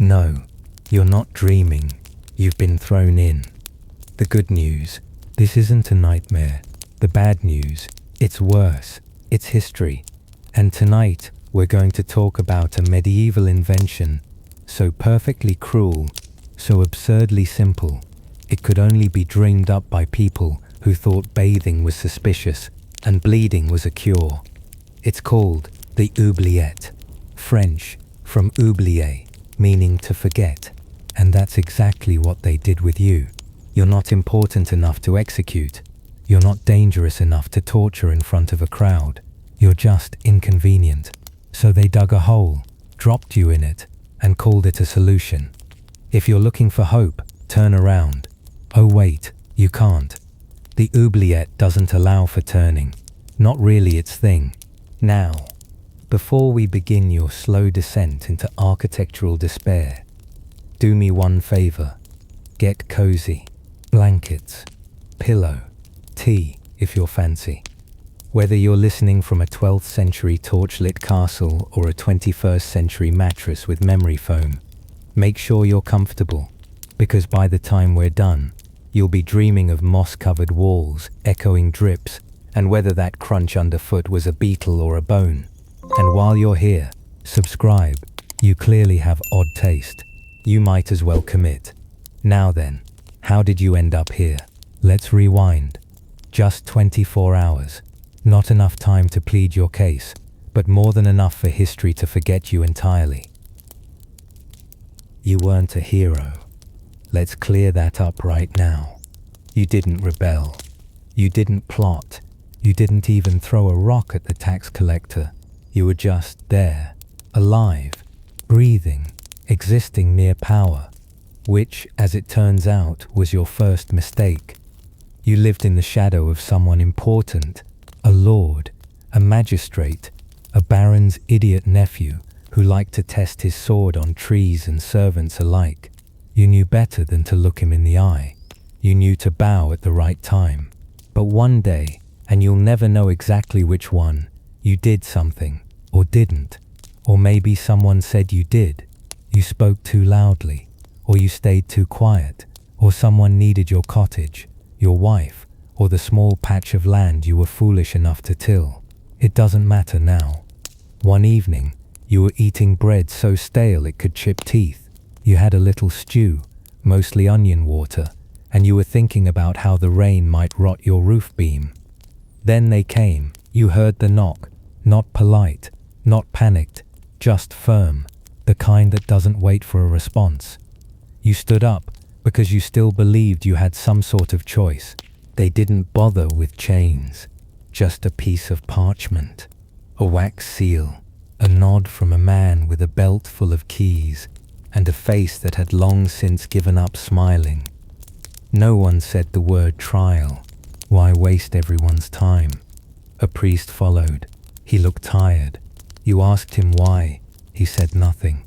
No, you're not dreaming. You've been thrown in. The good news, this isn't a nightmare. The bad news, it's worse. It's history. And tonight, we're going to talk about a medieval invention so perfectly cruel, so absurdly simple, it could only be dreamed up by people who thought bathing was suspicious and bleeding was a cure. It's called the oubliette, French from oublier, meaning to forget. And that's exactly what they did with you. You're not important enough to execute. You're not dangerous enough to torture in front of a crowd. You're just inconvenient. So they dug a hole, dropped you in it, and called it a solution. If you're looking for hope, turn around. Oh wait, you can't. The oubliette doesn't allow for turning. Not really its thing. Now, before we begin your slow descent into architectural despair, do me one favor. Get cozy. Blankets, pillow, tea if you're fancy. Whether you're listening from a 12th century torchlit castle or a 21st century mattress with memory foam, make sure you're comfortable, because by the time we're done, you'll be dreaming of moss-covered walls, echoing drips, and whether that crunch underfoot was a beetle or a bone. And while you're here, subscribe. You clearly have odd taste. You might as well commit. Now then, how did you end up here? Let's rewind. Just 24 hours. Not enough time to plead your case, but more than enough for history to forget you entirely. You weren't a hero. Let's clear that up right now. You didn't rebel. You didn't plot. You didn't even throw a rock at the tax collector. You were just there, alive, breathing, existing near power, which, as it turns out, was your first mistake. You lived in the shadow of someone important, a lord, a magistrate, a baron's idiot nephew who liked to test his sword on trees and servants alike. You knew better than to look him in the eye. You knew to bow at the right time. But one day, and you'll never know exactly which one, you did something, or didn't, or maybe someone said you did. You spoke too loudly, or you stayed too quiet, or someone needed your cottage, your wife, or the small patch of land you were foolish enough to till. It doesn't matter now. One evening, you were eating bread so stale it could chip teeth. You had a little stew, mostly onion water, and you were thinking about how the rain might rot your roof beam. Then they came. You heard the knock, not polite, not panicked, just firm, the kind that doesn't wait for a response. You stood up because you still believed you had some sort of choice. They didn't bother with chains, just a piece of parchment, a wax seal, a nod from a man with a belt full of keys, and a face that had long since given up smiling. No one said the word trial. Why waste everyone's time? A priest followed. He looked tired. You asked him why. He said nothing.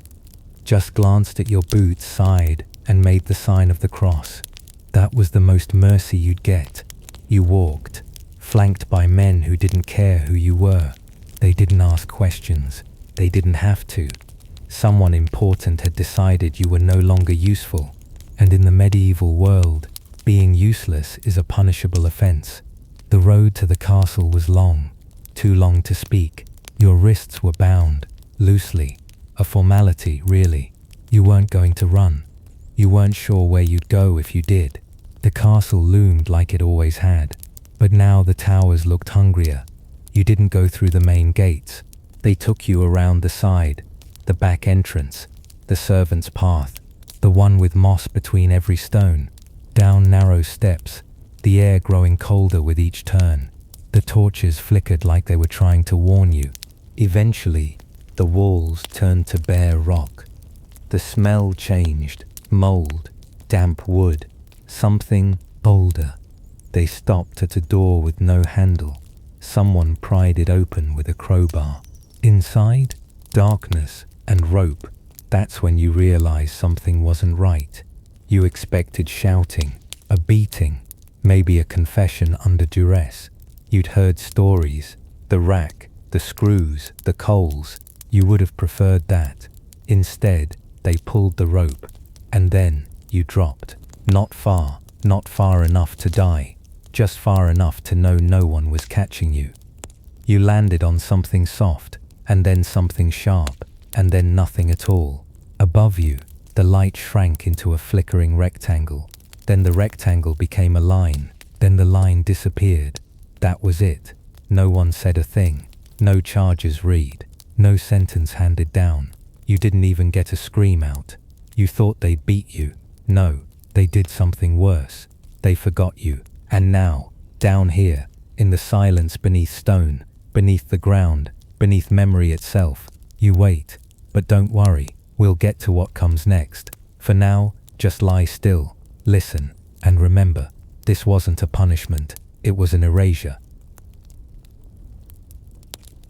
Just glanced at your boots, sighed, and made the sign of the cross. That was the most mercy you'd get. You walked, flanked by men who didn't care who you were. They didn't ask questions. They didn't have to. Someone important had decided you were no longer useful. And in the medieval world, being useless is a punishable offense. The road to the castle was long, too long to speak. Your wrists were bound, loosely. A formality, really. You weren't going to run. You weren't sure where you'd go if you did. The castle loomed like it always had, but now the towers looked hungrier. You didn't go through the main gates. They took you around the side, the back entrance, the servants' path, the one with moss between every stone, down narrow steps, the air growing colder with each turn. The torches flickered like they were trying to warn you. Eventually, the walls turned to bare rock. The smell changed, mold, damp wood, something bolder. They stopped at a door with no handle. Someone pried it open with a crowbar. Inside, darkness and rope. That's when you realized something wasn't right. You expected shouting, a beating, maybe a confession under duress. You'd heard stories, the rack, the screws, the coals. You would have preferred that. Instead, they pulled the rope, and then you dropped. Not far enough to die, just far enough to know no one was catching you. You landed on something soft, and then something sharp, and then nothing at all. Above you, the light shrank into a flickering rectangle. Then the rectangle became a line. Then the line disappeared. That was it. No one said a thing. No charges read. No sentence handed down. You didn't even get a scream out. You thought they'd beat you. No, they did something worse. They forgot you. And now, down here, in the silence beneath stone, beneath the ground, beneath memory itself, you wait. But don't worry, we'll get to what comes next. For now, just lie still, listen, and remember, this wasn't a punishment, it was an erasure.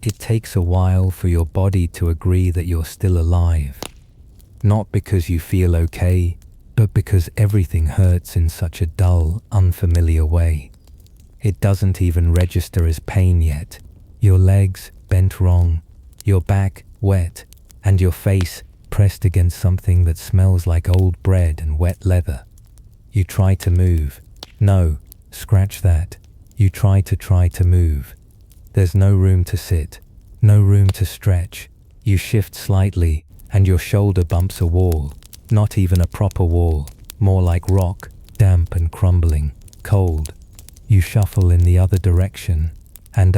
It takes a while for your body to agree that you're still alive. Not because you feel okay, but because everything hurts in such a dull, unfamiliar way. It doesn't even register as pain yet. Your legs bent wrong, your back wet, and your face pressed against something that smells like old bread and wet leather. You try to move. No, scratch that. You try to move. There's no room to sit, no room to stretch. You shift slightly, and your shoulder bumps a wall. Not even a proper wall, more like rock, damp and crumbling, cold. You shuffle in the other direction, and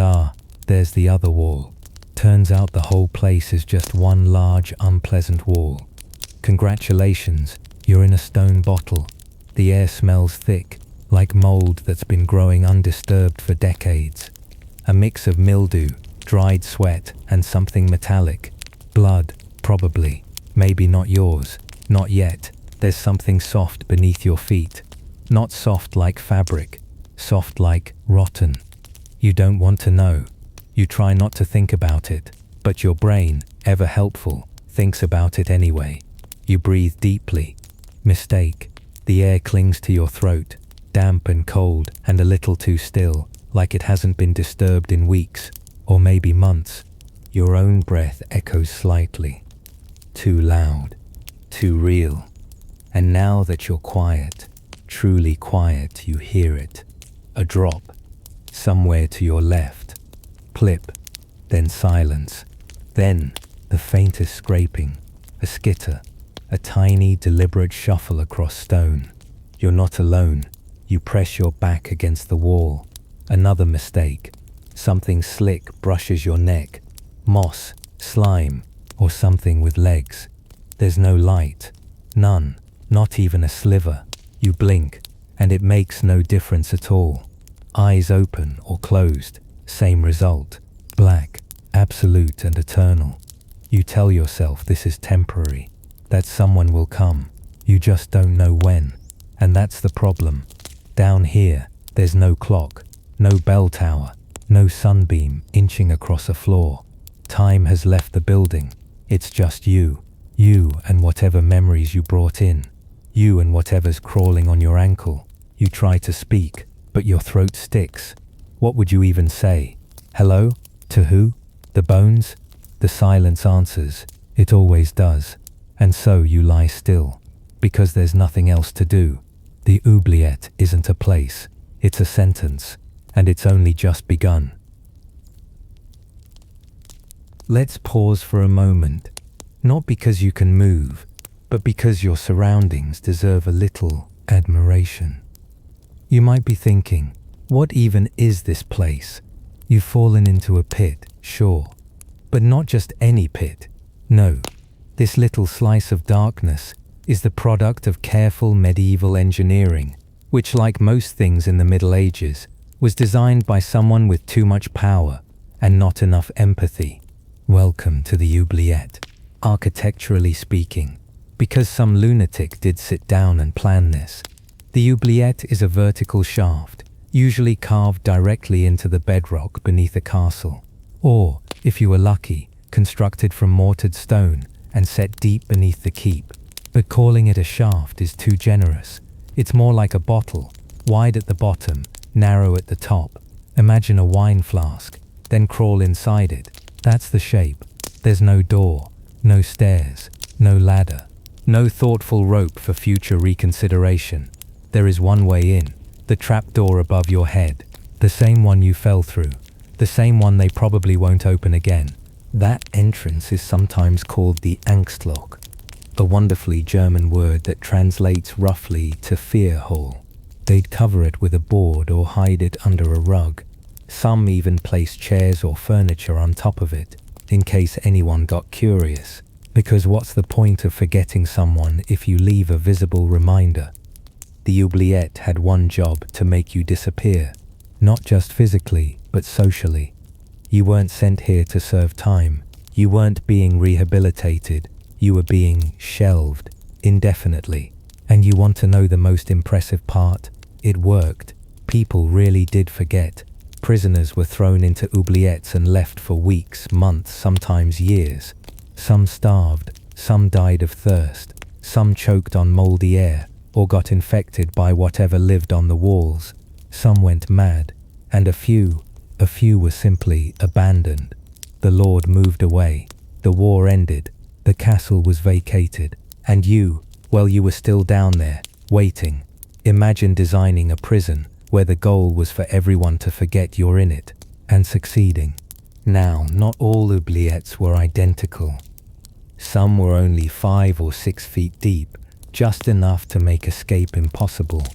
there's the other wall. Turns out the whole place is just one large, unpleasant wall. Congratulations, you're in a stone bottle. The air smells thick, like mold that's been growing undisturbed for decades. A mix of mildew, dried sweat, and something metallic. Blood, probably. Maybe not yours. Not yet. There's something soft beneath your feet. Not soft like fabric. Soft like rotten. You don't want to know. You try not to think about it, but your brain, ever helpful, thinks about it anyway. You breathe deeply. Mistake. The air clings to your throat, damp and cold and a little too still, like it hasn't been disturbed in weeks, or maybe months. Your own breath echoes slightly. Too loud. Too real. And now that you're quiet, truly quiet, you hear it. A drop. Somewhere to your left. Clip. Then silence. Then the faintest scraping. A skitter. A tiny, deliberate shuffle across stone. You're not alone. You press your back against the wall. Another mistake. Something slick brushes your neck. Moss, slime, or something with legs. There's no light. None. Not even a sliver. You blink, and it makes no difference at all. Eyes open or closed. Same result. Black, absolute and eternal. You tell yourself this is temporary, that someone will come. You just don't know when. And that's the problem. Down here, there's no clock, no bell tower, no sunbeam inching across a floor. Time has left the building. It's just you. You and whatever memories you brought in. You and whatever's crawling on your ankle. You try to speak, but your throat sticks. What would you even say? Hello? To who? The bones? The silence answers. It always does. And so you lie still, because there's nothing else to do. The oubliette isn't a place, it's a sentence, and it's only just begun. Let's pause for a moment, not because you can move, but because your surroundings deserve a little admiration. You might be thinking, what even is this place? You've fallen into a pit, sure, but not just any pit. No, this little slice of darkness is the product of careful medieval engineering, which, like most things in the Middle Ages, was designed by someone with too much power and not enough empathy. Welcome to the oubliette, architecturally speaking, because some lunatic did sit down and plan this. The oubliette is a vertical shaft, usually carved directly into the bedrock beneath a castle, or, if you were lucky, constructed from mortared stone and set deep beneath the keep. But calling it a shaft is too generous. It's more like a bottle, wide at the bottom, narrow at the top. Imagine a wine flask, then crawl inside it. That's the shape. There's no door, no stairs, no ladder. No thoughtful rope for future reconsideration. There is one way in, the trapdoor above your head, the same one you fell through, the same one they probably won't open again. That entrance is sometimes called the Angstloch, a wonderfully German word that translates roughly to fear hole. They'd cover it with a board or hide it under a rug. Some even place chairs or furniture on top of it, in case anyone got curious. Because what's the point of forgetting someone if you leave a visible reminder? The oubliette had one job: to make you disappear. Not just physically, but socially. You weren't sent here to serve time. You weren't being rehabilitated. You were being shelved indefinitely. And you want to know the most impressive part? It worked. People really did forget. Prisoners were thrown into oubliettes and left for weeks, months, sometimes years. Some starved, some died of thirst, some choked on moldy air or got infected by whatever lived on the walls. Some went mad, and a few were simply abandoned. The Lord moved away, the war ended, the castle was vacated, and you were still down there, waiting. Imagine designing a prison where the goal was for everyone to forget you're in it, and succeeding. Now, not all oubliettes were identical. Some were only 5 or 6 feet deep, just enough to make escape impossible.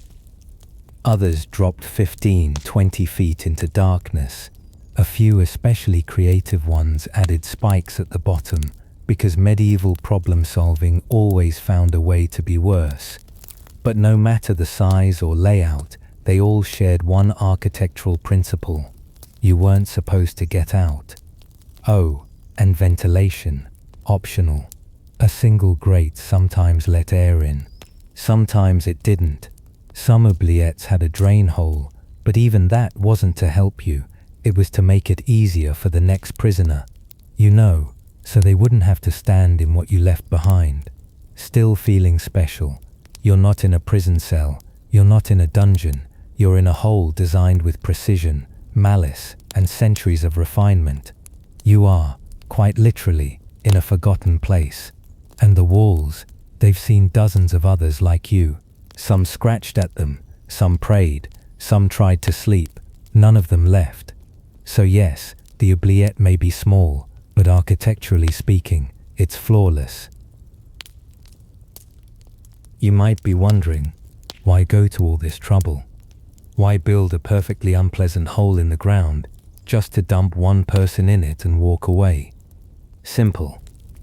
Others dropped 15, 20 feet into darkness. A few especially creative ones added spikes at the bottom, because medieval problem-solving always found a way to be worse. But no matter the size or layout, they all shared one architectural principle: you weren't supposed to get out. Oh, and ventilation. Optional. A single grate sometimes let air in. Sometimes it didn't. Some oubliettes had a drain hole, but even that wasn't to help you. It was to make it easier for the next prisoner. So they wouldn't have to stand in what you left behind. Still feeling special. You're not in a prison cell. You're not in a dungeon. You're in a hole designed with precision, malice, and centuries of refinement. You are, quite literally, in a forgotten place. And the walls, they've seen dozens of others like you. Some scratched at them, some prayed, some tried to sleep. None of them left. So yes, the oubliette may be small, but architecturally speaking, it's flawless. You might be wondering, why go to all this trouble? Why build a perfectly unpleasant hole in the ground just to dump one person in it and walk away? Simple.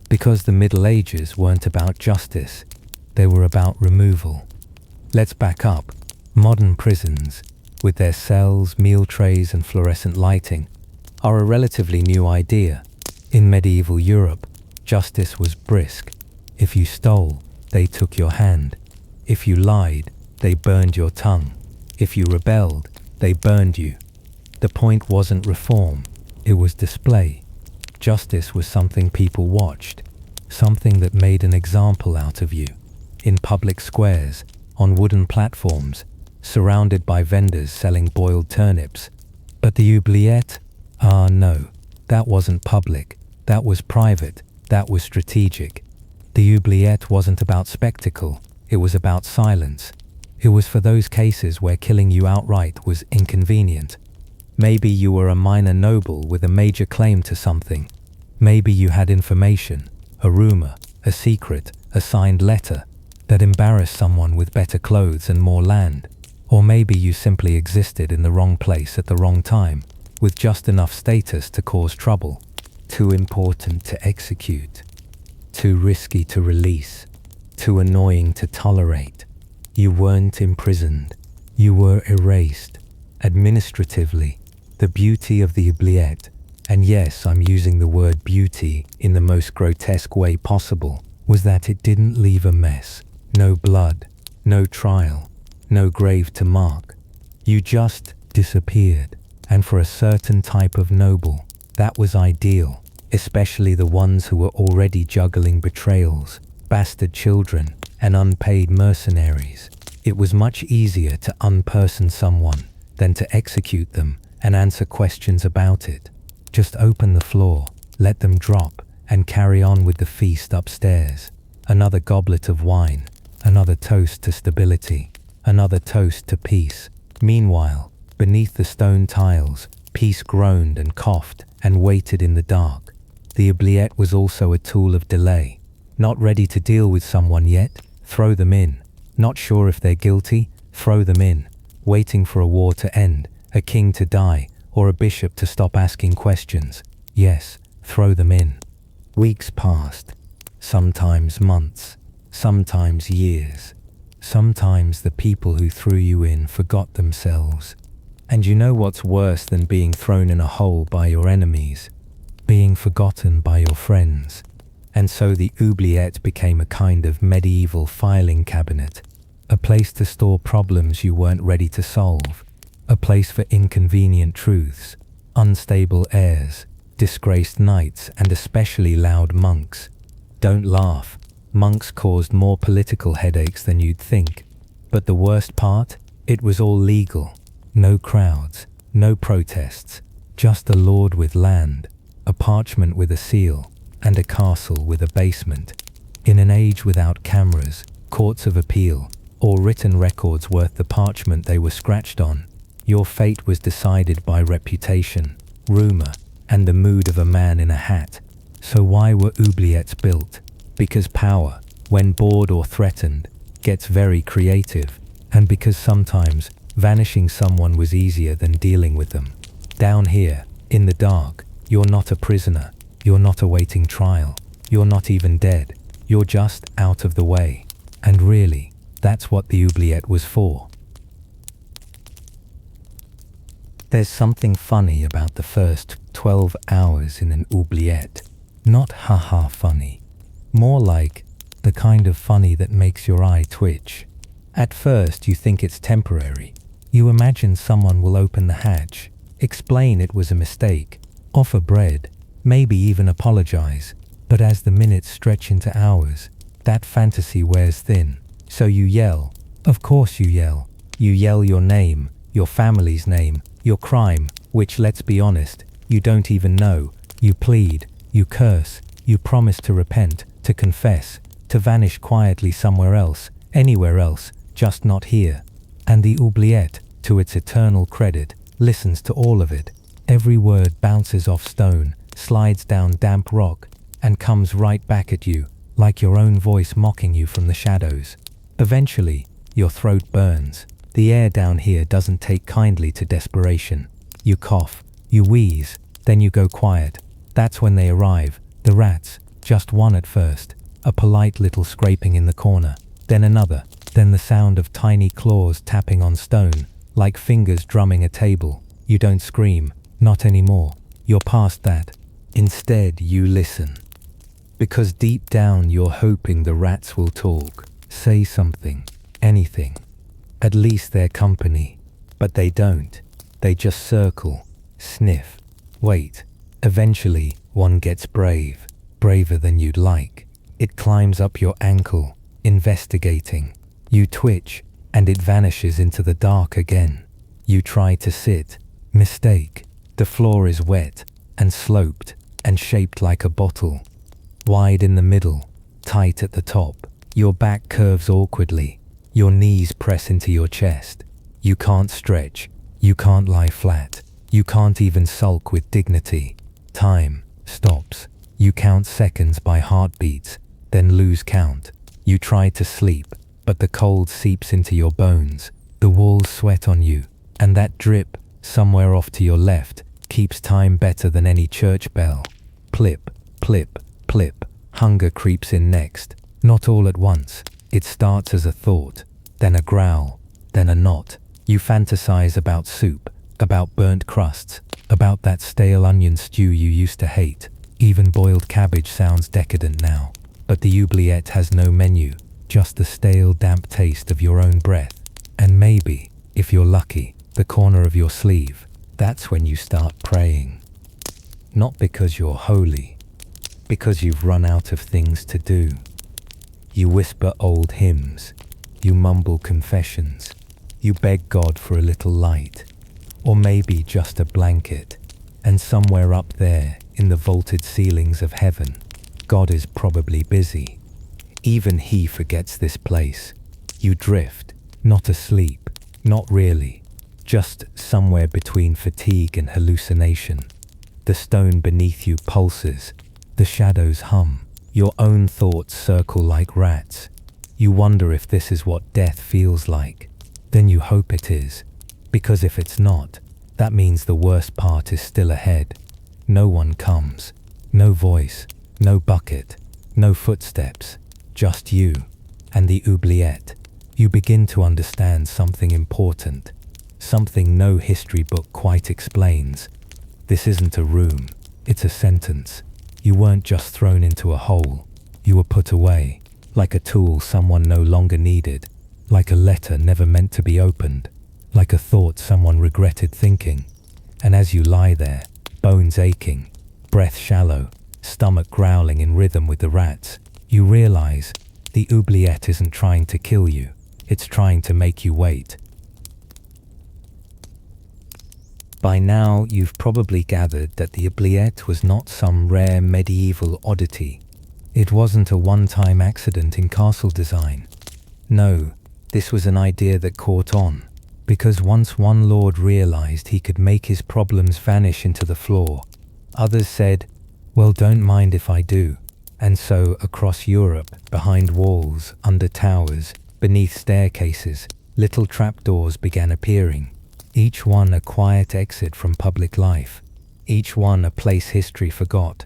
Because the Middle Ages weren't about justice, they were about removal. Let's back up. Modern prisons, with their cells, meal trays and fluorescent lighting, are a relatively new idea. In medieval Europe, justice was brisk. If you stole, they took your hand. If you lied, they burned your tongue. If you rebelled, they burned you. The point wasn't reform, it was display. Justice was something people watched, something that made an example out of you. In public squares, on wooden platforms, surrounded by vendors selling boiled turnips. But the oubliette? No, that wasn't public, that was private, that was strategic. The oubliette wasn't about spectacle, it was about silence. It was for those cases where killing you outright was inconvenient. Maybe you were a minor noble with a major claim to something. Maybe you had information, a rumor, a secret, a signed letter that embarrassed someone with better clothes and more land. Or maybe you simply existed in the wrong place at the wrong time, with just enough status to cause trouble. Too important to execute. Too risky to release. Too annoying to tolerate. You weren't imprisoned. You were erased. Administratively. The beauty of the oubliette, and yes, I'm using the word beauty in the most grotesque way possible, was that it didn't leave a mess. No blood, no trial, no grave to mark. You just disappeared, and for a certain type of noble, that was ideal, especially the ones who were already juggling betrayals, bastard children, and unpaid mercenaries. It was much easier to unperson someone than to execute them and answer questions about it. Just open the floor, let them drop, and carry on with the feast upstairs. Another goblet of wine, another toast to stability, another toast to peace. Meanwhile, beneath the stone tiles, peace groaned and coughed and waited in the dark. The oubliette was also a tool of delay. Not ready to deal with someone yet? Throw them in. Not sure if they're guilty? Throw them in. Waiting for a war to end, a king to die, or a bishop to stop asking questions? Yes, throw them in. Weeks passed. Sometimes months. Sometimes years. Sometimes the people who threw you in forgot themselves. And you know what's worse than being thrown in a hole by your enemies? Being forgotten by your friends. And so the oubliette became a kind of medieval filing cabinet, a place to store problems you weren't ready to solve, a place for inconvenient truths, unstable heirs, disgraced knights, and especially loud monks. Don't laugh. Monks caused more political headaches than you'd think. But the worst part? It was all legal. No crowds, no protests, just a lord with land, a parchment with a seal, and a castle with a basement. In an age without cameras, courts of appeal, or written records worth the parchment they were scratched on, your fate was decided by reputation, rumor, and the mood of a man in a hat. So why were oubliettes built? Because power, when bored or threatened, gets very creative, and because sometimes vanishing someone was easier than dealing with them. Down here, in the dark, you're not a prisoner, you're not awaiting trial, you're not even dead, you're just out of the way. And really, that's what the oubliette was for. There's something funny about the first 12 hours in an oubliette. Not haha funny. More like the kind of funny that makes your eye twitch. At first you think it's temporary. You imagine someone will open the hatch, explain it was a mistake, offer bread, maybe even apologize. But as the minutes stretch into hours, that fantasy wears thin. So you yell. Of course you yell. You yell your name, your family's name, your crime, which, let's be honest, you don't even know. You plead, you curse, you promise to repent, to confess, to vanish quietly somewhere else, anywhere else, just not here. And the oubliette, to its eternal credit, listens to all of it. Every word bounces off stone, slides down damp rock, and comes right back at you, like your own voice mocking you from the shadows. Eventually, your throat burns. The air down here doesn't take kindly to desperation. You cough, you wheeze, then you go quiet. That's when they arrive, the rats, just one at first, a polite little scraping in the corner, then another, then the sound of tiny claws tapping on stone, like fingers drumming a table. You don't scream, not anymore. You're past that. Instead, you listen. Because deep down you're hoping the rats will talk, say something, anything. At least they're company. But they don't. They just circle, sniff, wait. Eventually, one gets brave, braver than you'd like. It climbs up your ankle, investigating. You twitch, and it vanishes into the dark again. You try to sit. Mistake. The floor is wet, and sloped, and shaped like a bottle. Wide in the middle, tight at the top. Your back curves awkwardly. Your knees press into your chest. You can't stretch. You can't lie flat. You can't even sulk with dignity. Time stops. You count seconds by heartbeats, then lose count. You try to sleep, but the cold seeps into your bones. The walls sweat on you, and that drip, somewhere off to your left, keeps time better than any church bell. Plip, plip, plip. Hunger creeps in next. Not all at once. It starts as a thought, then a growl, then a knot. You fantasize about soup, about burnt crusts, about that stale onion stew you used to hate. Even boiled cabbage sounds decadent now. But the oubliette has no menu, just the stale, damp taste of your own breath. And maybe, if you're lucky, the corner of your sleeve. That's when you start praying. Not because you're holy, because you've run out of things to do. You whisper old hymns, you mumble confessions, you beg God for a little light, or maybe just a blanket. And somewhere up there, in the vaulted ceilings of heaven, God is probably busy. Even he forgets this place. You drift, not asleep, not really, just somewhere between fatigue and hallucination. The stone beneath you pulses, the shadows hum, your own thoughts circle like rats. You wonder if this is what death feels like. Then you hope it is, because if it's not, that means the worst part is still ahead. No one comes, no voice, no bucket, no footsteps, just you and the oubliette. You begin to understand something important, something no history book quite explains. This isn't a room, it's a sentence. You weren't just thrown into a hole, you were put away, like a tool someone no longer needed, like a letter never meant to be opened, like a thought someone regretted thinking. And as you lie there, bones aching, breath shallow, stomach growling in rhythm with the rats, you realize the oubliette isn't trying to kill you, it's trying to make you wait. By now, you've probably gathered that the oubliette was not some rare medieval oddity. It wasn't a one-time accident in castle design. No, this was an idea that caught on, because once one lord realized he could make his problems vanish into the floor, others said, well, don't mind if I do. And so, across Europe, behind walls, under towers, beneath staircases, little trapdoors began appearing. Each one a quiet exit from public life. Each one a place history forgot.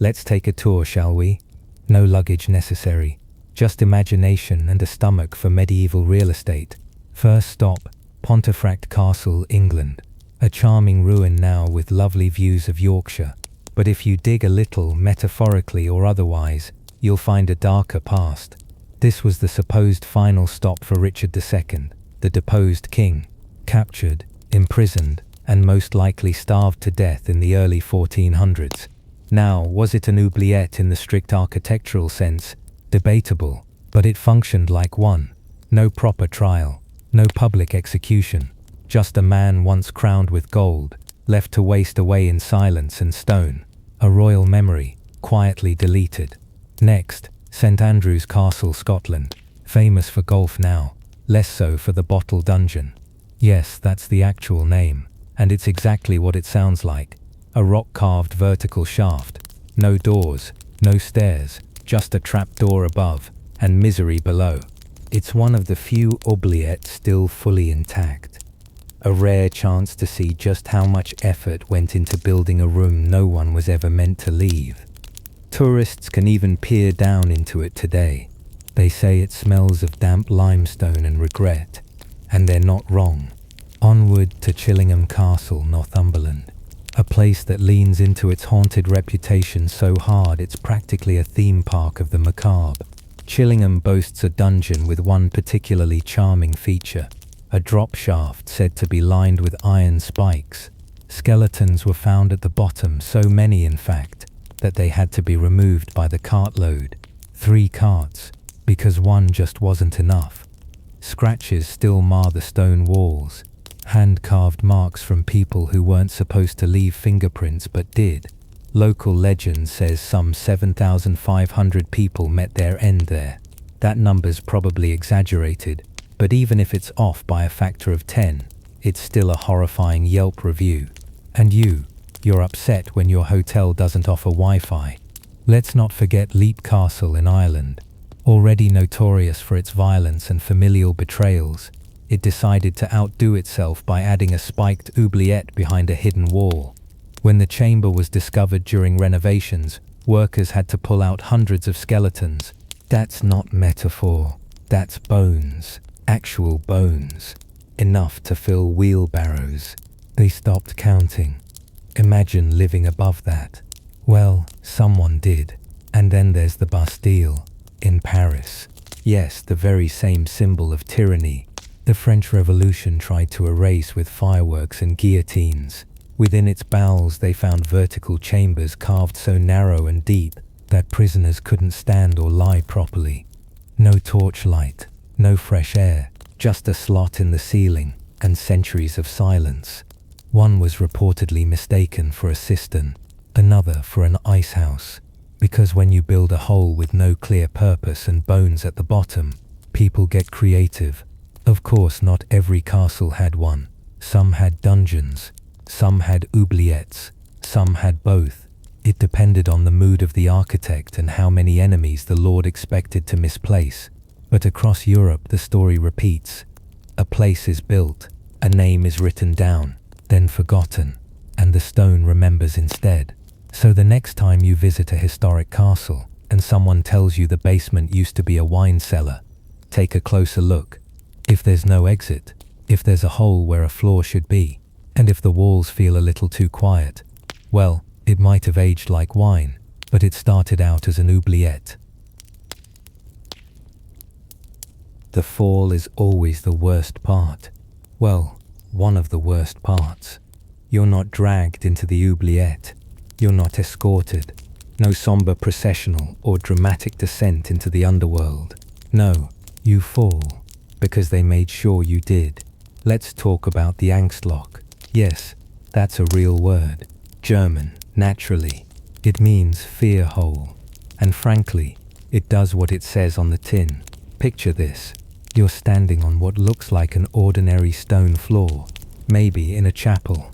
Let's take a tour, shall we? No luggage necessary. Just imagination and a stomach for medieval real estate. First stop, Pontefract Castle, England. A charming ruin now with lovely views of Yorkshire. But if you dig a little, metaphorically or otherwise, you'll find a darker past. This was the supposed final stop for Richard II, the deposed king, captured, imprisoned, and most likely starved to death in the early 1400s. Now, was it an oubliette in the strict architectural sense? Debatable, but it functioned like one. No proper trial, no public execution, just a man once crowned with gold, left to waste away in silence and stone. A royal memory, quietly deleted. Next, St Andrew's Castle, Scotland, famous for golf now, less so for the bottle dungeon. Yes, that's the actual name, and it's exactly what it sounds like. A rock-carved vertical shaft. No doors, no stairs, just a trapdoor above, and misery below. It's one of the few oubliettes still fully intact. A rare chance to see just how much effort went into building a room no one was ever meant to leave. Tourists can even peer down into it today. They say it smells of damp limestone and regret, and they're not wrong. Onward to Chillingham Castle, Northumberland, a place that leans into its haunted reputation so hard it's practically a theme park of the macabre. Chillingham boasts a dungeon with one particularly charming feature. A drop shaft said to be lined with iron spikes. Skeletons were found at the bottom, so many in fact, that they had to be removed by the cartload. 3 carts, because one just wasn't enough. Scratches still mar the stone walls. Hand-carved marks from people who weren't supposed to leave fingerprints but did. Local legend says some 7,500 people met their end there. That number's probably exaggerated, but even if it's off by a factor of 10, it's still a horrifying Yelp review. And you're upset when your hotel doesn't offer Wi-Fi. Let's not forget Leap Castle in Ireland. Already notorious for its violence and familial betrayals, it decided to outdo itself by adding a spiked oubliette behind a hidden wall. When the chamber was discovered during renovations, workers had to pull out hundreds of skeletons. That's not metaphor, that's bones. Actual bones, enough to fill wheelbarrows. They stopped counting. Imagine living above that. Well, someone did. And then there's the Bastille, in Paris. Yes, the very same symbol of tyranny. The French Revolution tried to erase with fireworks and guillotines. Within its bowels they found vertical chambers carved so narrow and deep that prisoners couldn't stand or lie properly. No torchlight. No fresh air, just a slot in the ceiling and centuries of silence. One was reportedly mistaken for a cistern, another for an ice house. Because when you build a hole with no clear purpose and bones at the bottom, people get creative. Of course, not every castle had one. Some had dungeons, some had oubliettes, some had both. It depended on the mood of the architect and how many enemies the Lord expected to misplace. But across Europe the story repeats. A place is built, a name is written down, then forgotten, and the stone remembers instead. So the next time you visit a historic castle and someone tells you the basement used to be a wine cellar, take a closer look. If there's no exit, if there's a hole where a floor should be, and if the walls feel a little too quiet, well, it might have aged like wine, but it started out as an oubliette. The fall is always the worst part. Well, one of the worst parts. You're not dragged into the oubliette. You're not escorted. No somber processional or dramatic descent into the underworld. No, you fall, because they made sure you did. Let's talk about the Angstloch. Yes, that's a real word. German, naturally. It means fear hole. And frankly, it does what it says on the tin. Picture this. You're standing on what looks like an ordinary stone floor, maybe in a chapel,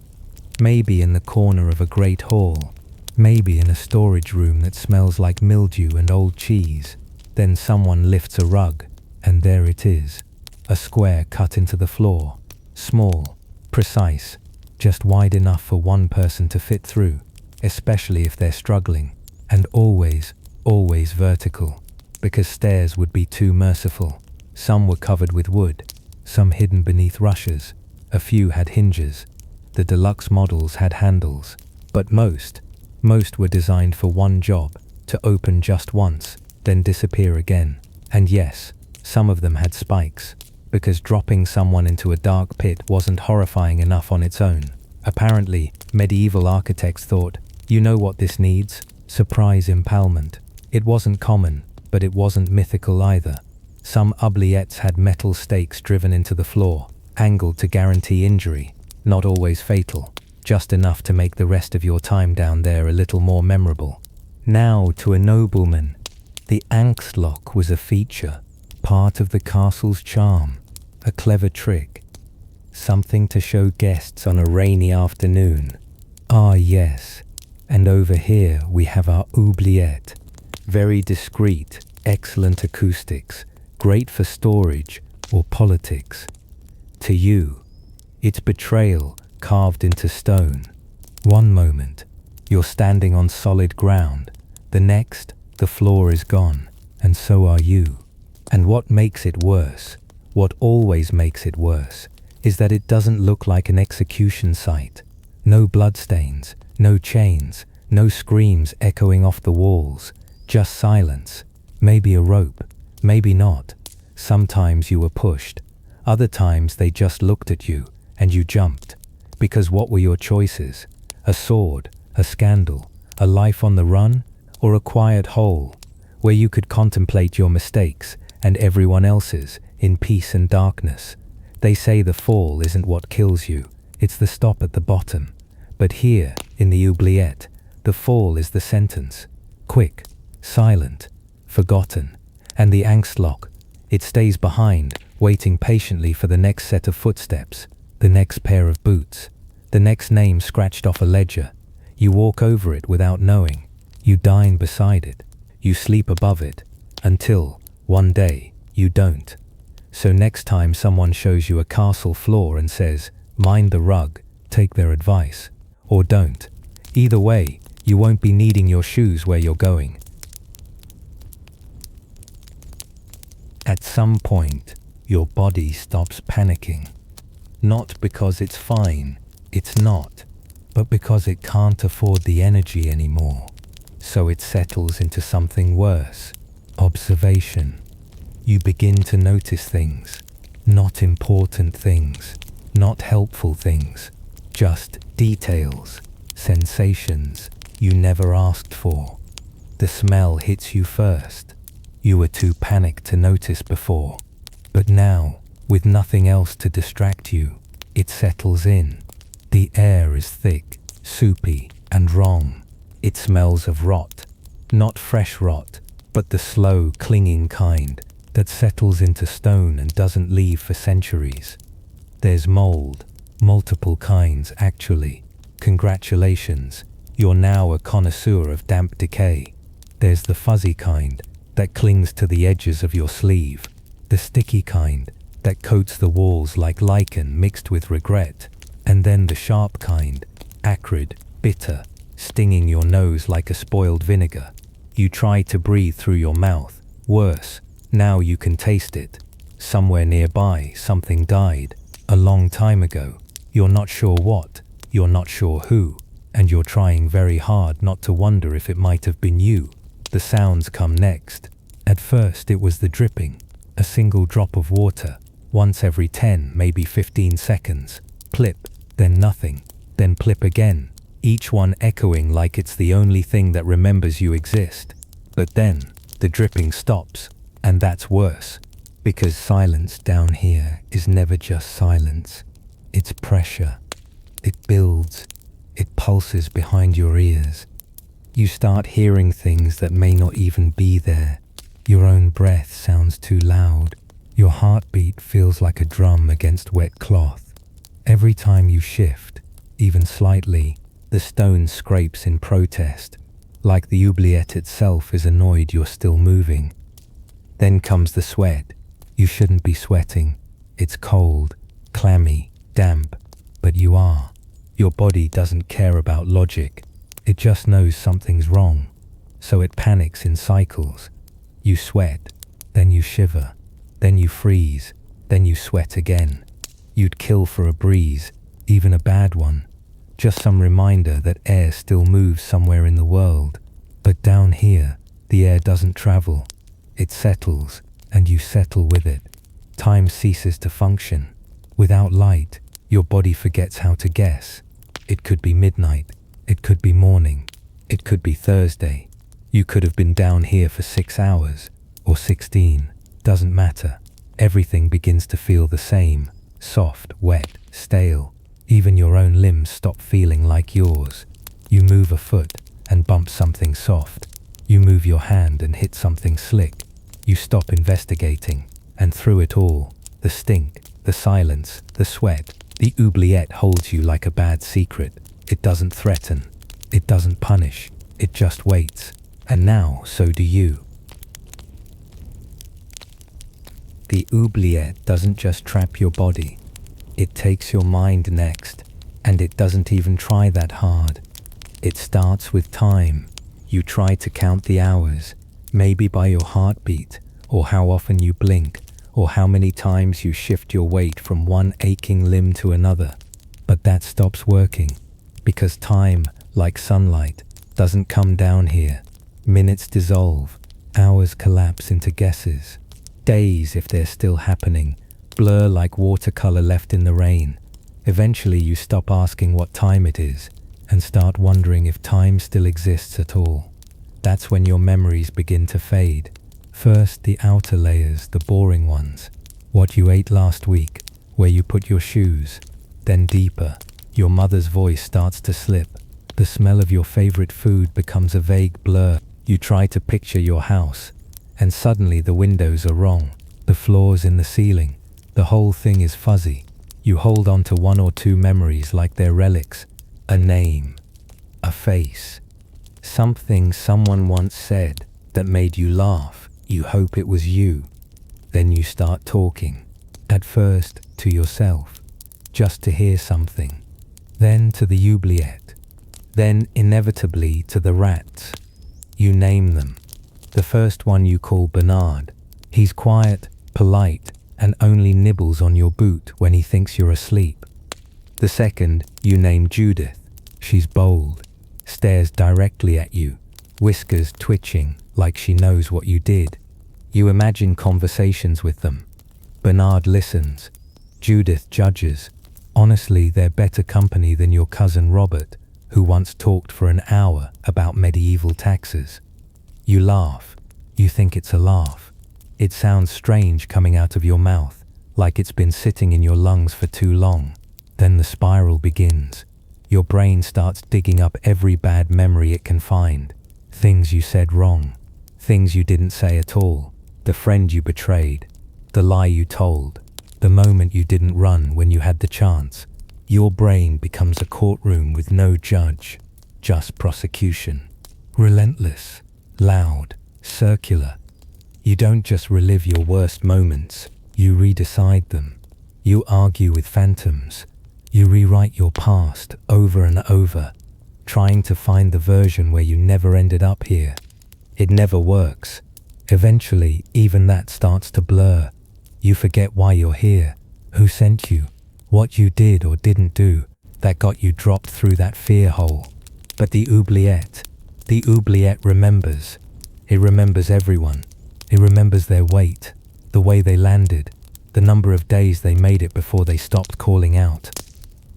maybe in the corner of a great hall, maybe in a storage room that smells like mildew and old cheese. Then someone lifts a rug, and there it is, a square cut into the floor, small, precise, just wide enough for one person to fit through, especially if they're struggling, and always, always vertical, because stairs would be too merciful. Some were covered with wood, some hidden beneath rushes, a few had hinges, the deluxe models had handles, but most were designed for one job, to open just once, then disappear again. And yes, some of them had spikes, because dropping someone into a dark pit wasn't horrifying enough on its own. Apparently, medieval architects thought, you know what this needs? Surprise impalement. It wasn't common, but it wasn't mythical either. Some oubliettes had metal stakes driven into the floor, angled to guarantee injury, not always fatal, just enough to make the rest of your time down there a little more memorable. Now to a nobleman. The Angstloch was a feature, part of the castle's charm, a clever trick, something to show guests on a rainy afternoon. Ah yes, and over here we have our oubliette, very discreet, excellent acoustics, great for storage or politics. To you, it's betrayal carved into stone. One moment, you're standing on solid ground. The next, the floor is gone, and so are you. And what makes it worse, what always makes it worse, is that it doesn't look like an execution site. No bloodstains, no chains, no screams echoing off the walls, just silence. Maybe a rope, maybe not. Sometimes you were pushed. Other times they just looked at you and you jumped. Because what were your choices? A sword, a scandal, a life on the run, or a quiet hole where you could contemplate your mistakes and everyone else's in peace and darkness. They say the fall isn't what kills you, it's the stop at the bottom. But here, in the oubliette, the fall is the sentence. Quick, silent, forgotten. And the Angstloch, it stays behind, waiting patiently for the next set of footsteps, the next pair of boots, the next name scratched off a ledger. You walk over it without knowing. You dine beside it. You sleep above it. Until, one day, you don't. So next time someone shows you a castle floor and says, mind the rug, take their advice. Or don't. Either way, you won't be needing your shoes where you're going. At some point, your body stops panicking. Not because it's fine, it's not, but because it can't afford the energy anymore. So it settles into something worse. Observation. You begin to notice things. Not important things. Not helpful things. Just details. Sensations you never asked for. The smell hits you first. You were too panicked to notice before. But now, with nothing else to distract you, it settles in. The air is thick, soupy, and wrong. It smells of rot, Not fresh rot, but the slow, clinging kind that settles into stone and doesn't leave for centuries. There's mold, multiple kinds actually. Congratulations, you're now a connoisseur of damp decay. There's the fuzzy kind that clings to the edges of your sleeve, the sticky kind that coats the walls like lichen mixed with regret, and then the sharp kind, acrid, bitter, stinging your nose like a spoiled vinegar. You try to breathe through your mouth. Worse, now you can taste it. Somewhere nearby, something died. A long time ago. You're not sure what, you're not sure who, and you're trying very hard not to wonder if it might have been you. The sounds come next. At first it was the dripping, a single drop of water, once every 10, maybe 15 seconds. Plip, then nothing, then plip again, each one echoing like it's the only thing that remembers you exist. But then, the dripping stops, and that's worse, because silence down here is never just silence. It's pressure. It builds. It pulses behind your ears. You start hearing things that may not even be there. Your own breath sounds too loud. Your heartbeat feels like a drum against wet cloth. Every time you shift, even slightly, the stone scrapes in protest, like the oubliette itself is annoyed you're still moving. Then comes the sweat. You shouldn't be sweating. It's cold, clammy, damp, but you are. Your body doesn't care about logic. It just knows something's wrong, so it panics in cycles. You sweat, then you shiver, then you freeze, then you sweat again. You'd kill for a breeze, even a bad one. Just some reminder that air still moves somewhere in the world. But down here, the air doesn't travel. It settles, and you settle with it. Time ceases to function. Without light, your body forgets how to guess. It could be midnight. It could be morning. It could be Thursday. You could have been down here for 6 hours, or 16. Doesn't matter. Everything begins to feel the same. Soft, wet, stale. Even your own limbs stop feeling like yours. You move a foot and bump something soft. You move your hand and hit something slick. You stop investigating, and through it all, the stink, the silence, the sweat, the oubliette holds you like a bad secret. It doesn't threaten. It doesn't punish. It just waits. And now, so do you. The oubliette doesn't just trap your body. It takes your mind next, and it doesn't even try that hard. It starts with time. You try to count the hours, maybe by your heartbeat, or how often you blink, or how many times you shift your weight from one aching limb to another. But that stops working, because time, like sunlight, doesn't come down here. Minutes dissolve, hours collapse into guesses. Days, if they're still happening, blur like watercolor left in the rain. Eventually you stop asking what time it is and start wondering if time still exists at all. That's when your memories begin to fade. First the outer layers, the boring ones. What you ate last week, where you put your shoes. Then deeper, your mother's voice starts to slip. The smell of your favorite food becomes a vague blur. You try to picture your house, and suddenly the windows are wrong. The floor's in the ceiling. The whole thing is fuzzy. You hold on to one or two memories like they're relics. A name, a face, something someone once said that made you laugh. You hope it was you. Then you start talking. At first to yourself, just to hear something. Then to the oubliette. Then inevitably to the rats. You name them. The first one you call Bernard. He's quiet, polite, and only nibbles on your boot when he thinks you're asleep. The second you name Judith. She's bold, stares directly at you, whiskers twitching like she knows what you did. You imagine conversations with them. Bernard listens. Judith judges. Honestly, they're better company than your cousin Robert, who once talked for an hour about medieval taxes. You laugh. You think it's a laugh. It sounds strange coming out of your mouth, like it's been sitting in your lungs for too long. Then the spiral begins. Your brain starts digging up every bad memory it can find. Things you said wrong, things you didn't say at all, the friend you betrayed, the lie you told, the moment you didn't run when you had the chance. Your brain becomes a courtroom with no judge, just prosecution. Relentless, loud, circular. You don't just relive your worst moments, you redecide them. You argue with phantoms. You rewrite your past over and over, trying to find the version where you never ended up here. It never works. Eventually, even that starts to blur. You forget why you're here, who sent you, what you did or didn't do that got you dropped through that fear hole. But the oubliette remembers. It remembers everyone. It remembers their weight, the way they landed, the number of days they made it before they stopped calling out.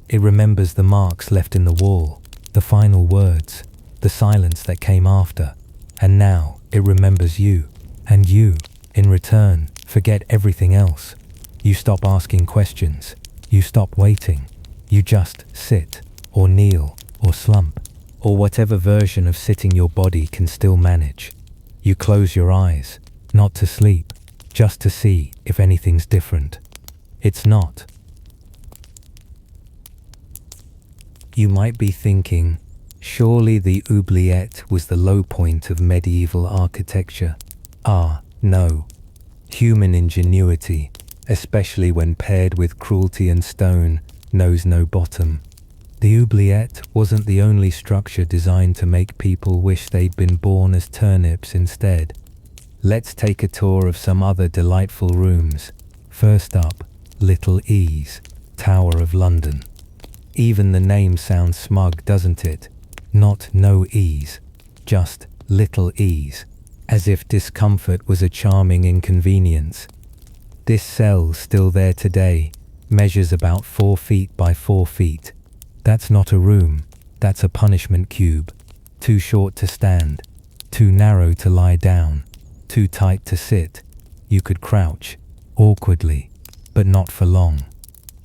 It remembers the marks left in the wall, the final words, the silence that came after. And now it remembers you. And you, in return, forget everything else. You stop asking questions. You stop waiting. You just sit, or kneel, or slump, or whatever version of sitting your body can still manage. You close your eyes, not to sleep, just to see if anything's different. It's not. You might be thinking, surely the oubliette was the low point of medieval architecture. No. Human ingenuity, especially when paired with cruelty and stone, knows no bottom. The oubliette wasn't the only structure designed to make people wish they'd been born as turnips instead. Let's take a tour of some other delightful rooms. First up, Little Ease, Tower of London. Even the name sounds smug, doesn't it? Not no ease, just little ease, as if discomfort was a charming inconvenience. This cell's still there today, measures about 4 feet by 4 feet. That's not a room, that's a punishment cube. Too short to stand, too narrow to lie down, too tight to sit. You could crouch, awkwardly, but not for long.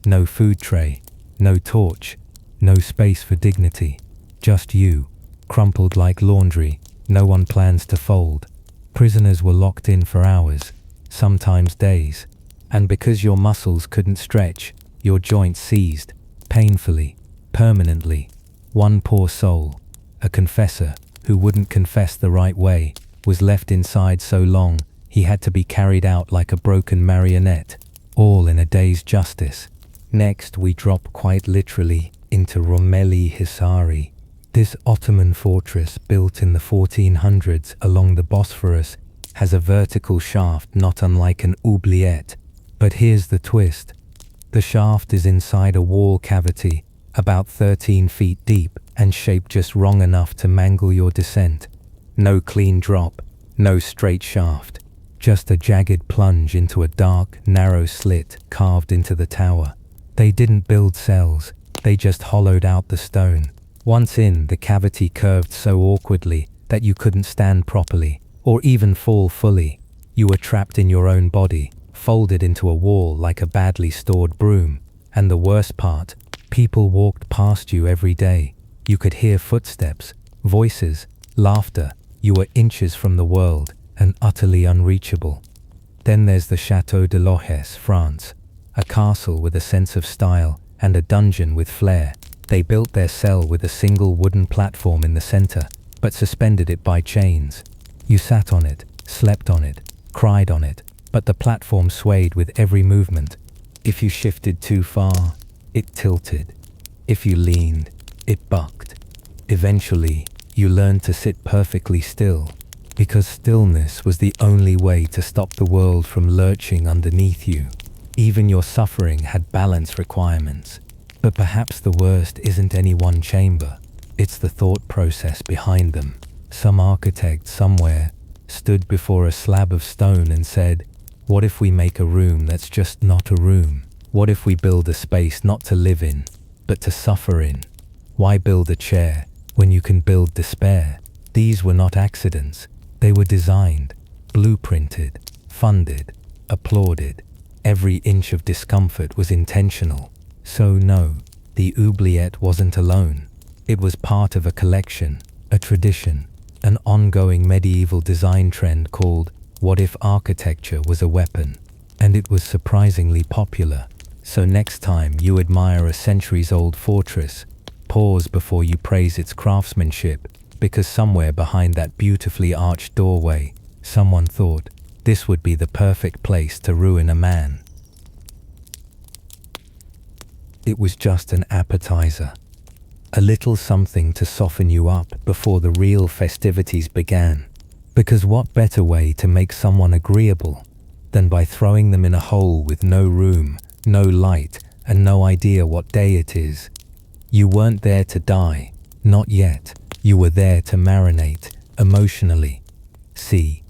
No food tray, no torch, no space for dignity. Just you, crumpled like laundry, no one plans to fold. Prisoners were locked in for hours, sometimes days, and because your muscles couldn't stretch, your joints seized, painfully, permanently. One poor soul, a confessor who wouldn't confess the right way, was left inside so long he had to be carried out like a broken marionette, all in a day's justice. Next we drop quite literally into Rumeli Hisari. This Ottoman fortress built in the 1400s along the Bosphorus has a vertical shaft not unlike an oubliette. But here's the twist. The shaft is inside a wall cavity about 13 feet deep and shaped just wrong enough to mangle your descent. No clean drop, no straight shaft, just a jagged plunge into a dark, narrow slit carved into the tower. They didn't build cells, they just hollowed out the stone. Once in, the cavity curved so awkwardly that you couldn't stand properly, or even fall fully. You were trapped in your own body, folded into a wall like a badly stored broom. And the worst part, people walked past you every day. You could hear footsteps, voices, laughter. You were inches from the world and utterly unreachable. Then there's the Château de Loches, France, a castle with a sense of style and a dungeon with flair. They built their cell with a single wooden platform in the center, but suspended it by chains. You sat on it, slept on it, cried on it, but the platform swayed with every movement. If you shifted too far, it tilted. If you leaned, it bucked. Eventually, you learned to sit perfectly still, because stillness was the only way to stop the world from lurching underneath you. Even your suffering had balance requirements. But perhaps the worst isn't any one chamber, it's the thought process behind them. Some architect somewhere stood before a slab of stone and said, what if we make a room that's just not a room? What if we build a space not to live in, but to suffer in? Why build a chair when you can build despair? These were not accidents, they were designed, blueprinted, funded, applauded. Every inch of discomfort was intentional. So no, the oubliette wasn't alone. It was part of a collection, a tradition, an ongoing medieval design trend called "What if architecture was a weapon?" And it was surprisingly popular. So next time you admire a centuries-old fortress, pause before you praise its craftsmanship, because somewhere behind that beautifully arched doorway, someone thought this would be the perfect place to ruin a man. It was just an appetizer, a little something to soften you up before the real festivities began. Because what better way to make someone agreeable than by throwing them in a hole with no room, no light, and no idea what day it is? You weren't there to die, not yet. You were there to marinate emotionally. See,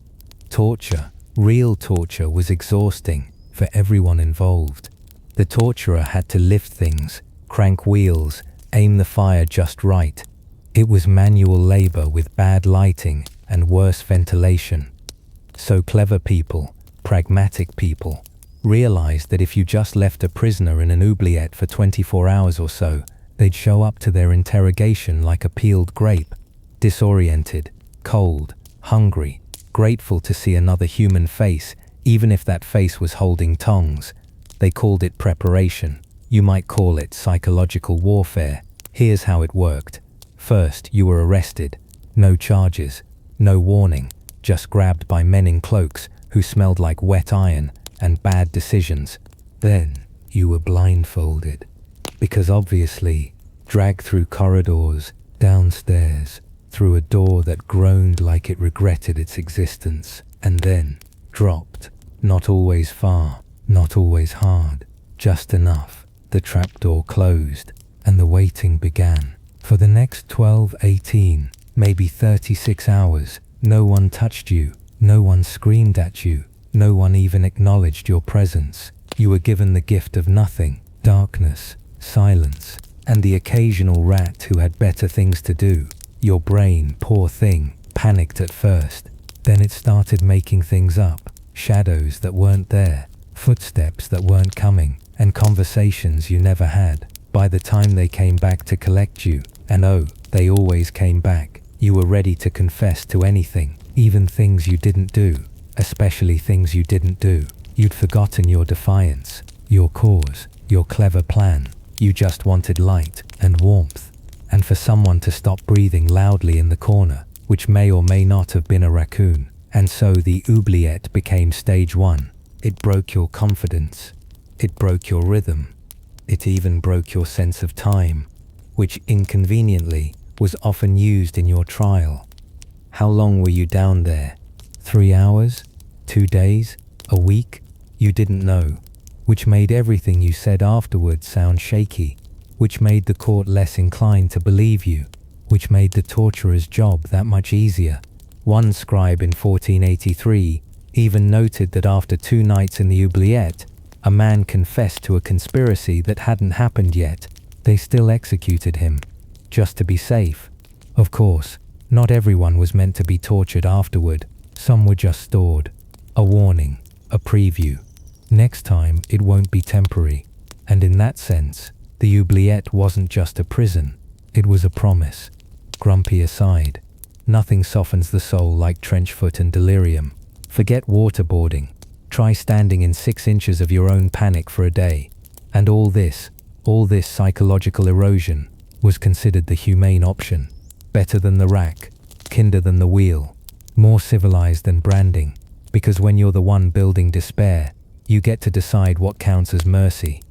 torture, real torture, was exhausting for everyone involved. The torturer had to lift things, crank wheels, aim the fire just right. It was manual labor with bad lighting and worse ventilation. So clever people, pragmatic people, realized that if you just left a prisoner in an oubliette for 24 hours or so, they'd show up to their interrogation like a peeled grape, disoriented, cold, hungry, grateful to see another human face, even if that face was holding tongs. They called it preparation. You might call it psychological warfare. Here's how it worked. First, you were arrested. No charges, no warning, just grabbed by men in cloaks who smelled like wet iron and bad decisions. Then, you were blindfolded. Because obviously, dragged through corridors, downstairs, through a door that groaned like it regretted its existence, and then dropped. Not always far, not always hard, just enough. The trapdoor closed, and the waiting began. For the next 12, 18, maybe 36 hours, no one touched you, no one screamed at you, no one even acknowledged your presence. You were given the gift of nothing, darkness, silence, and the occasional rat who had better things to do. Your brain, poor thing, panicked at first. Then it started making things up, shadows that weren't there, footsteps that weren't coming, and conversations you never had. By the time they came back to collect you, and oh, they always came back, you were ready to confess to anything, even things you didn't do, especially things you didn't do. You'd forgotten your defiance, your cause, your clever plan. You just wanted light and warmth, and for someone to stop breathing loudly in the corner, which may or may not have been a raccoon. And so the oubliette became stage one. It broke your confidence. It broke your rhythm. It even broke your sense of time, which inconveniently was often used in your trial. How long were you down there? 3 hours? 2 days? A week? You didn't know, which made everything you said afterwards sound shaky, which made the court less inclined to believe you, which made the torturer's job that much easier. One scribe in 1483 even noted that after 2 nights in the oubliette, a man confessed to a conspiracy that hadn't happened yet. They still executed him, just to be safe. Of course, not everyone was meant to be tortured afterward. Some were just stored. A warning, a preview. Next time, it won't be temporary. And in that sense, the oubliette wasn't just a prison. It was a promise. Grumpy aside, nothing softens the soul like trench foot and delirium. Forget waterboarding. Try standing in 6 inches of your own panic for a day. And all this psychological erosion was considered the humane option. Better than the rack, kinder than the wheel, more civilized than branding. Because when you're the one building despair, you get to decide what counts as mercy.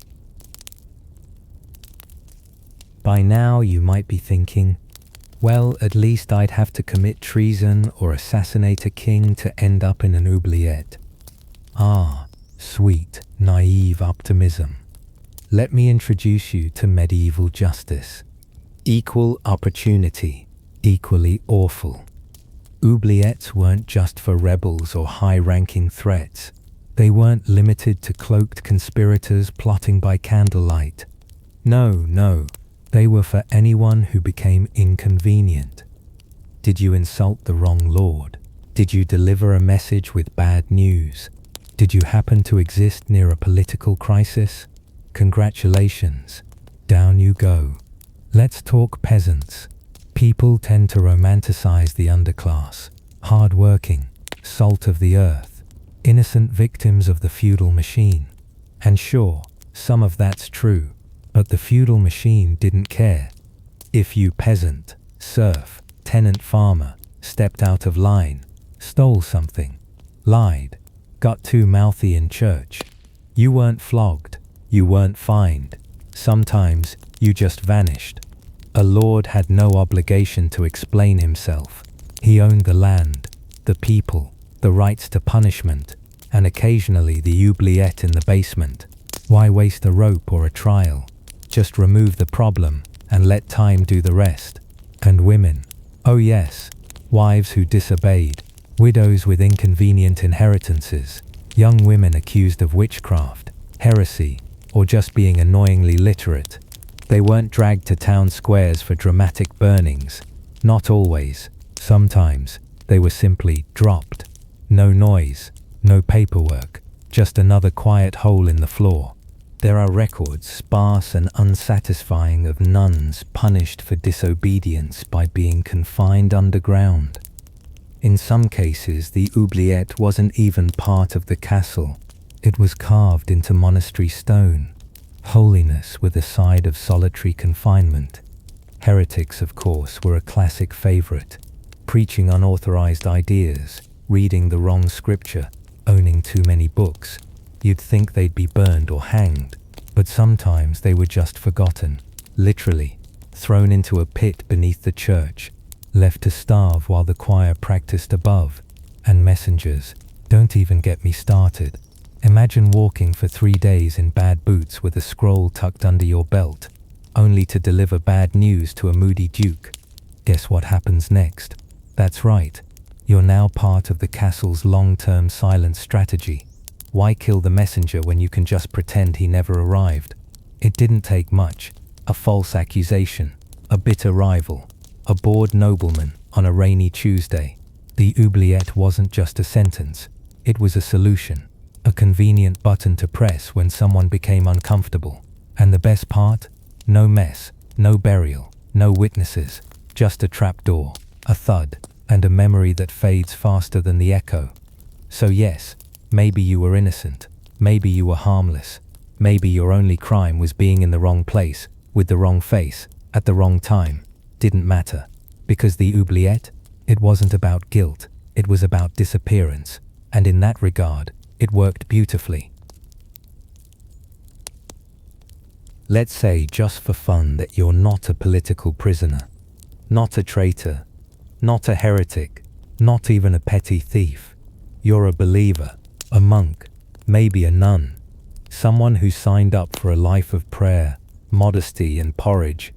By now you might be thinking, well, at least I'd have to commit treason or assassinate a king to end up in an oubliette. Ah, sweet, naive optimism. Let me introduce you to medieval justice. Equal opportunity, equally awful. Oubliettes weren't just for rebels or high-ranking threats. They weren't limited to cloaked conspirators plotting by candlelight. No, they were for anyone who became inconvenient. Did you insult the wrong lord? Did you deliver a message with bad news? Did you happen to exist near a political crisis? Congratulations, down you go. Let's talk peasants. People tend to romanticize the underclass, hard-working, salt of the earth, innocent victims of the feudal machine. And sure, some of that's true, but the feudal machine didn't care. If you peasant, serf, tenant farmer, stepped out of line, stole something, lied, got too mouthy in church, you weren't flogged, you weren't fined. Sometimes you just vanished. A lord had no obligation to explain himself. He owned the land, the people, the rights to punishment, and occasionally the oubliette in the basement. Why waste a rope or a trial? Just remove the problem and let time do the rest. And women, oh yes, wives who disobeyed, widows with inconvenient inheritances, young women accused of witchcraft, heresy, or just being annoyingly literate. They weren't dragged to town squares for dramatic burnings. Not always. Sometimes they were simply dropped. No noise, no paperwork, just another quiet hole in the floor. There are records, sparse and unsatisfying, of nuns punished for disobedience by being confined underground. In some cases, the oubliette wasn't even part of the castle. It was carved into monastery stone. Holiness with a side of solitary confinement. Heretics, of course, were a classic favorite. Preaching unauthorized ideas, reading the wrong scripture, owning too many books. You'd think they'd be burned or hanged, but sometimes they were just forgotten, literally, thrown into a pit beneath the church, left to starve while the choir practiced above. And messengers, don't even get me started. Imagine walking for 3 days in bad boots with a scroll tucked under your belt, only to deliver bad news to a moody duke. Guess what happens next? That's right, you're now part of the castle's long-term silent strategy. Why kill the messenger when you can just pretend he never arrived? It didn't take much. A false accusation, a bitter rival, a bored nobleman on a rainy Tuesday. The oubliette wasn't just a sentence, it was a solution. A convenient button to press when someone became uncomfortable. And the best part? No mess, no burial, no witnesses, just a trapdoor, a thud, and a memory that fades faster than the echo. So yes, maybe you were innocent, maybe you were harmless, maybe your only crime was being in the wrong place, with the wrong face, at the wrong time. Didn't matter, because the oubliette, it wasn't about guilt, it was about disappearance, and in that regard, it worked beautifully. Let's say, just for fun, that you're not a political prisoner, not a traitor, not a heretic, not even a petty thief. You're a believer, a monk, maybe a nun, someone who signed up for a life of prayer, modesty and porridge.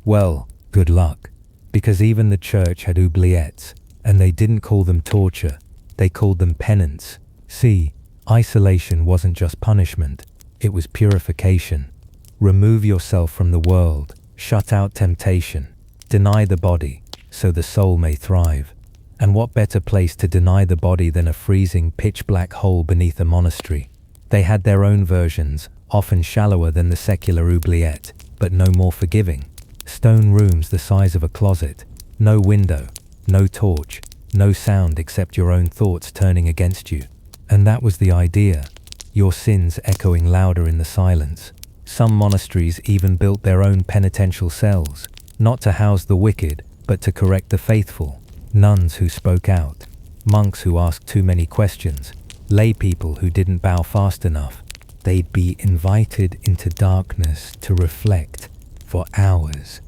Well, good luck, because even the church had oubliettes, and they didn't call them torture, they called them penance. See, isolation wasn't just punishment, it was purification. Remove yourself from the world, shut out temptation, deny the body, so the soul may thrive. And what better place to deny the body than a freezing pitch-black hole beneath a monastery? They had their own versions, often shallower than the secular oubliette, but no more forgiving. Stone rooms the size of a closet, no window, no torch, no sound except your own thoughts turning against you. And that was the idea, your sins echoing louder in the silence. Some monasteries even built their own penitential cells, not to house the wicked, but to correct the faithful. Nuns who spoke out, monks who asked too many questions, lay people who didn't bow fast enough. They'd be invited into darkness to reflect for hours,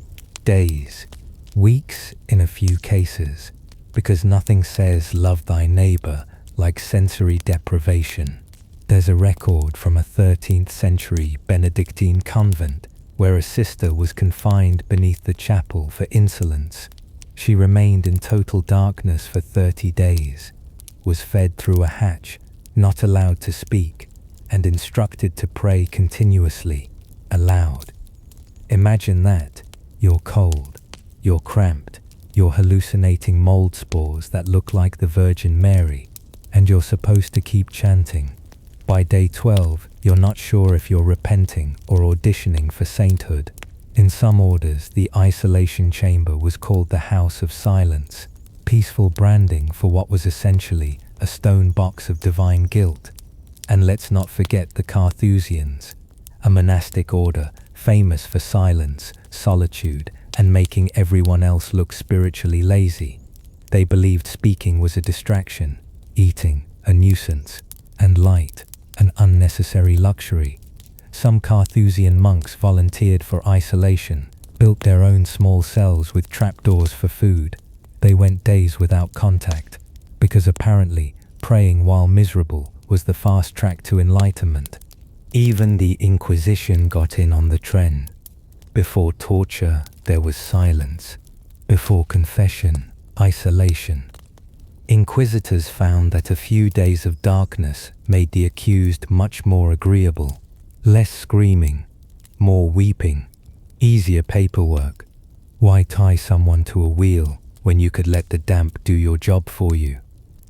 days, weeks in a few cases, because nothing says love thy neighbor like sensory deprivation. There's a record from a 13th century Benedictine convent where a sister was confined beneath the chapel for insolence. She remained in total darkness for 30 days, was fed through a hatch, not allowed to speak, and instructed to pray continuously, aloud. Imagine that. You're cold, you're cramped, you're hallucinating mold spores that look like the Virgin Mary, and you're supposed to keep chanting. By day 12, you're not sure if you're repenting or auditioning for sainthood. In some orders, the isolation chamber was called the House of Silence, peaceful branding for what was essentially a stone box of divine guilt. And let's not forget the Carthusians, a monastic order famous for silence, solitude, and making everyone else look spiritually lazy. They believed speaking was a distraction, eating a nuisance, and light an unnecessary luxury. Some Carthusian monks volunteered for isolation, built their own small cells with trapdoors for food. They went days without contact, because apparently praying while miserable was the fast track to enlightenment. Even the Inquisition got in on the trend. Before torture, there was silence. Before confession, isolation. Inquisitors found that a few days of darkness made the accused much more agreeable. Less screaming, more weeping, easier paperwork. Why tie someone to a wheel when you could let the damp do your job for you?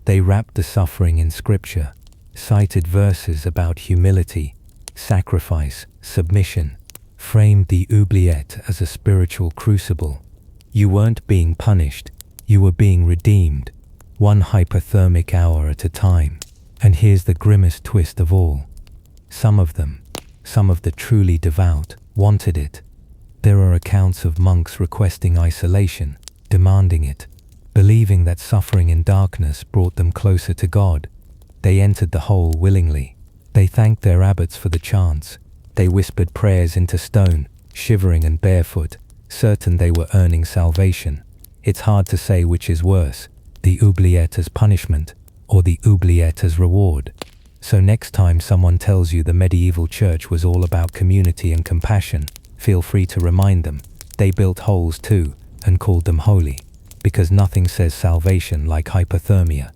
They wrapped the suffering in scripture, cited verses about humility, sacrifice, submission, framed the oubliette as a spiritual crucible. You weren't being punished, you were being redeemed, one hypothermic hour at a time. And here's the grimmest twist of all. Some of the truly devout, wanted it. There are accounts of monks requesting isolation, demanding it, believing that suffering in darkness brought them closer to God. They entered the hole willingly. They thanked their abbots for the chants. They whispered prayers into stone, shivering and barefoot, certain they were earning salvation. It's hard to say which is worse, the oubliette as punishment, or the oubliette as reward. So next time someone tells you the medieval church was all about community and compassion, feel free to remind them, they built holes too, and called them holy, because nothing says salvation like hypothermia.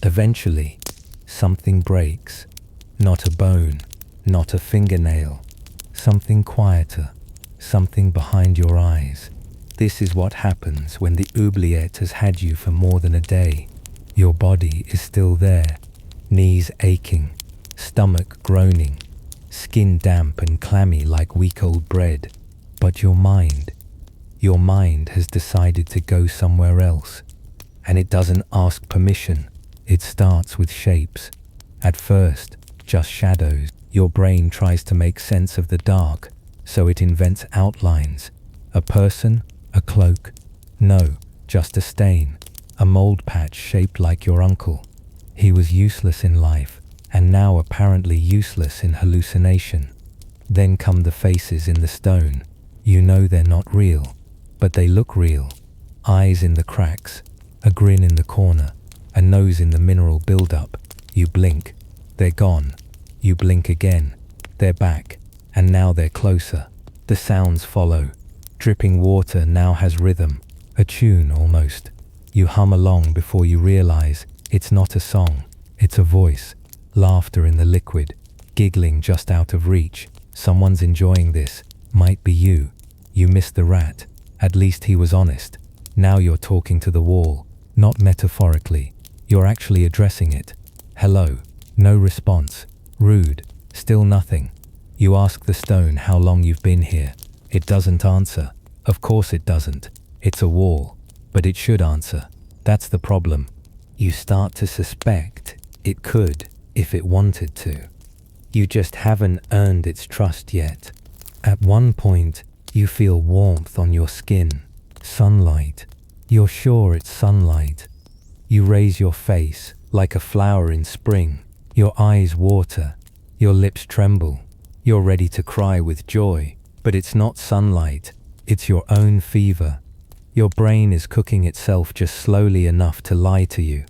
Eventually, something breaks. Not a bone, not a fingernail. Something quieter, something behind your eyes. This is what happens when the oubliette has had you for more than a day. Your body is still there, knees aching, stomach groaning, skin damp and clammy like week old bread. But your mind has decided to go somewhere else. And it doesn't ask permission. It starts with shapes. At first, just shadows. Your brain tries to make sense of the dark, so it invents outlines. A person, a cloak. No, just a stain. A mold patch shaped like your uncle. He was useless in life, and now apparently useless in hallucination. Then come the faces in the stone. You know they're not real, but they look real. Eyes in the cracks, a grin in the corner, a nose in the mineral buildup. You blink, they're gone. You blink again, they're back, and now they're closer. The sounds follow. Dripping water now has rhythm, a tune almost. You hum along before you realize it's not a song, it's a voice. Laughter in the liquid, giggling just out of reach. Someone's enjoying this, might be you. You missed the rat, at least he was honest. Now you're talking to the wall, not metaphorically. You're actually addressing it. Hello, no response. Rude, still nothing. You ask the stone how long you've been here. It doesn't answer. Of course it doesn't. It's a wall. But it should answer. That's the problem. You start to suspect it could if it wanted to. You just haven't earned its trust yet. At one point, you feel warmth on your skin. Sunlight. You're sure it's sunlight. You raise your face like a flower in spring. Your eyes water. Your lips tremble. You're ready to cry with joy. But it's not sunlight. It's your own fever. Your brain is cooking itself just slowly enough to lie to you.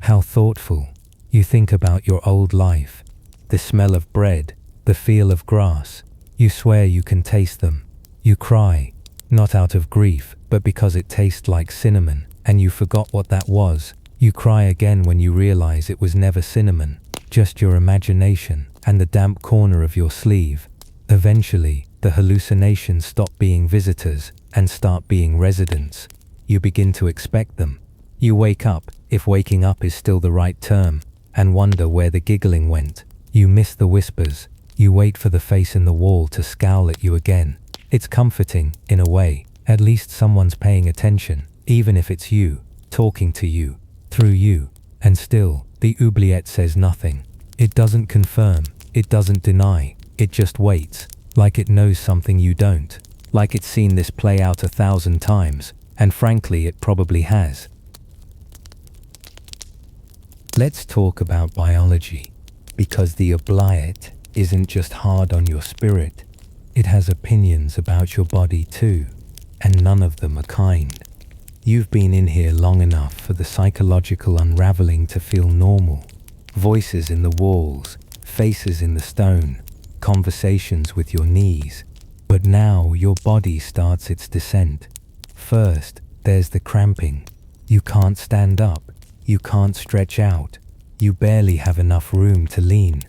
How thoughtful. You think about your old life. The smell of bread. The feel of grass. You swear you can taste them. You cry. Not out of grief, but because it tastes like cinnamon, and you forgot what that was. You cry again when you realize it was never cinnamon, just your imagination and the damp corner of your sleeve. Eventually, the hallucinations stop being visitors and start being residents. You begin to expect them. You wake up, if waking up is still the right term, and wonder where the giggling went. You miss the whispers. You wait for the face in the wall to scowl at you again. It's comforting, in a way. At least someone's paying attention, even if it's you, talking to you, through you. And still, the oubliette says nothing. It doesn't confirm, it doesn't deny, it just waits, like it knows something you don't, like it's seen this play out 1,000 times, and frankly it probably has. Let's talk about biology, because the oubliette isn't just hard on your spirit, it has opinions about your body too, and none of them are kind. You've been in here long enough for the psychological unraveling to feel normal. Voices in the walls, faces in the stone, conversations with your knees. But now your body starts its descent. First, there's the cramping. You can't stand up, you can't stretch out, you barely have enough room to lean.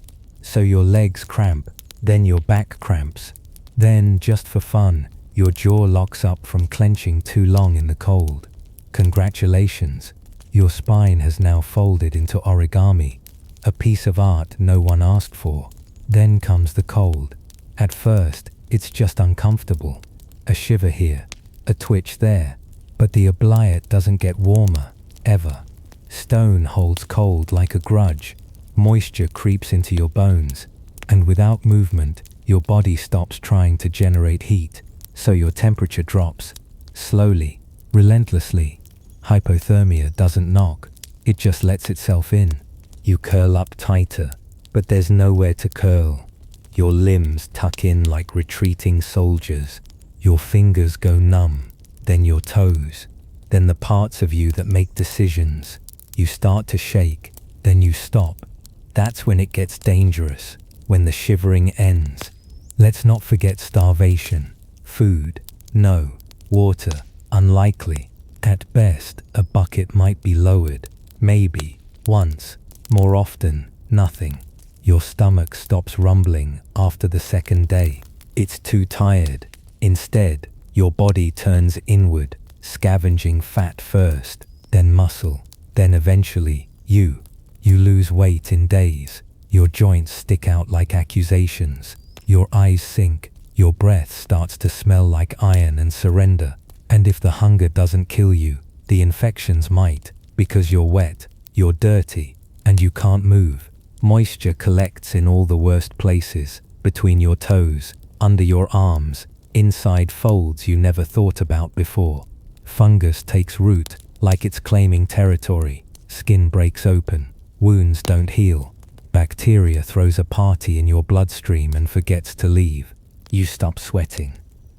So your legs cramp, then your back cramps. Then, just for fun, your jaw locks up from clenching too long in the cold. Congratulations, your spine has now folded into origami, a piece of art no one asked for. Then comes the cold. At first, it's just uncomfortable. A shiver here, a twitch there. But the oubliette doesn't get warmer, ever. Stone holds cold like a grudge. Moisture creeps into your bones. And without movement, your body stops trying to generate heat. So your temperature drops. Slowly, relentlessly. Hypothermia doesn't knock. It just lets itself in. You curl up tighter, but there's nowhere to curl. Your limbs tuck in like retreating soldiers. Your fingers go numb, then your toes, then the parts of you that make decisions. You start to shake, then you stop. That's when it gets dangerous, when the shivering ends. Let's not forget starvation. Food, no. Water, unlikely. At best, a bucket might be lowered. Maybe, once. More often, nothing. Your stomach stops rumbling after the second day. It's too tired. Instead, your body turns inward, scavenging fat first, then muscle, then eventually, you. You lose weight in days. Your joints stick out like accusations. Your eyes sink. Your breath starts to smell like iron and surrender. And if the hunger doesn't kill you, the infections might, because you're wet, you're dirty, and you can't move. Moisture collects in all the worst places, between your toes, under your arms, inside folds you never thought about before. Fungus takes root, like it's claiming territory. Skin breaks open, wounds don't heal. Bacteria throws a party in your bloodstream and forgets to leave. You stop sweating,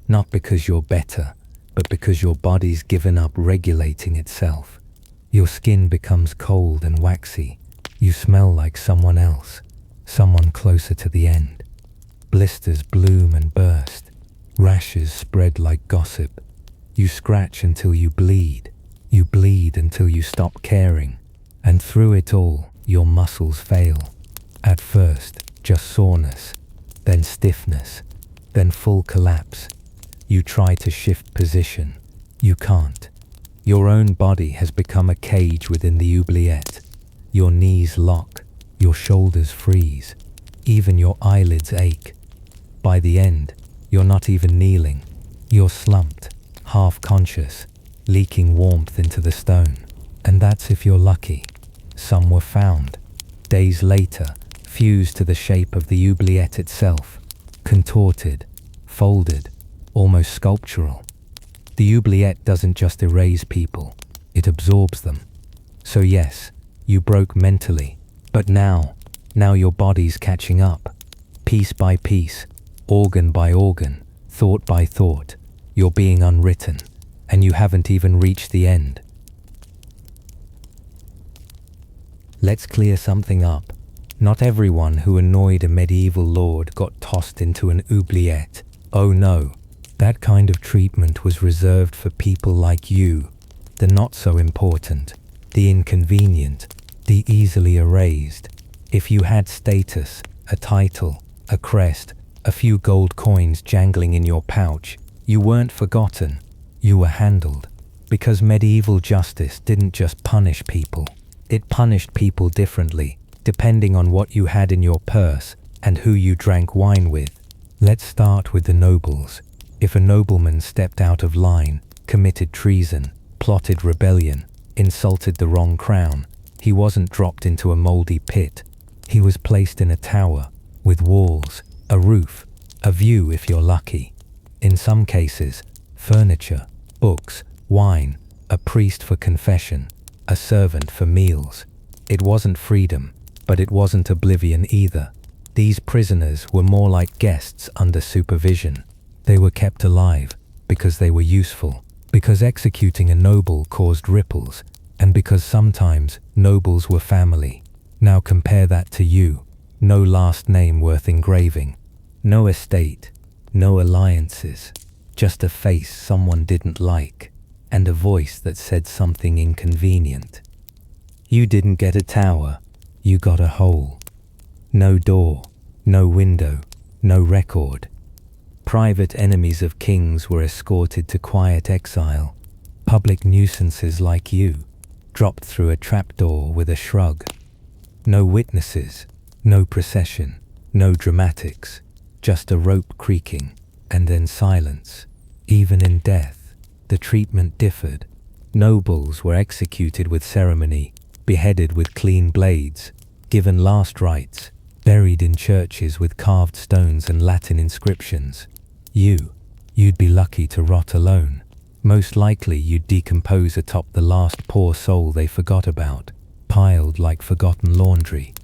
not because you're better, but because your body's given up regulating itself. Your skin becomes cold and waxy. You smell like someone else, someone closer to the end. Blisters bloom and burst. Rashes spread like gossip. You scratch until you bleed. You bleed until you stop caring. And through it all, your muscles fail. At first, just soreness, then stiffness, then full collapse. You try to shift position. You can't. Your own body has become a cage within the oubliette. Your knees lock, your shoulders freeze, even your eyelids ache. By the end, you're not even kneeling. You're slumped, half-conscious, leaking warmth into the stone. And that's if you're lucky. Some were found, days later, fused to the shape of the oubliette itself, contorted, folded, almost sculptural. The oubliette doesn't just erase people, it absorbs them. So yes, you broke mentally, but now your body's catching up. Piece by piece, organ by organ, thought by thought, you're being unwritten, and you haven't even reached the end. Let's clear something up. Not everyone who annoyed a medieval lord got tossed into an oubliette. Oh no, that kind of treatment was reserved for people like you, the not so important, the inconvenient, the easily erased. If you had status, a title, a crest, a few gold coins jangling in your pouch, you weren't forgotten, you were handled. Because medieval justice didn't just punish people, it punished people differently, depending on what you had in your purse, and who you drank wine with. Let's start with the nobles. If a nobleman stepped out of line, committed treason, plotted rebellion, insulted the wrong crown, he wasn't dropped into a moldy pit. He was placed in a tower, with walls, a roof, a view if you're lucky. In some cases, furniture, books, wine, a priest for confession, a servant for meals. It wasn't freedom, but it wasn't oblivion either. These prisoners were more like guests under supervision. They were kept alive because they were useful, because executing a noble caused ripples, and because sometimes nobles were family. Now compare that to you. No last name worth engraving, no estate, no alliances, just a face someone didn't like, and a voice that said something inconvenient. You didn't get a tower, you got a hole. No door, no window, no record. Private enemies of kings were escorted to quiet exile. Public nuisances like you dropped through a trapdoor with a shrug. No witnesses, no procession, no dramatics, just a rope creaking, and then silence. Even in death, the treatment differed. Nobles were executed with ceremony, beheaded with clean blades, given last rites, buried in churches with carved stones and Latin inscriptions. You'd be lucky to rot alone. Most likely you'd decompose atop the last poor soul they forgot about, piled like forgotten laundry.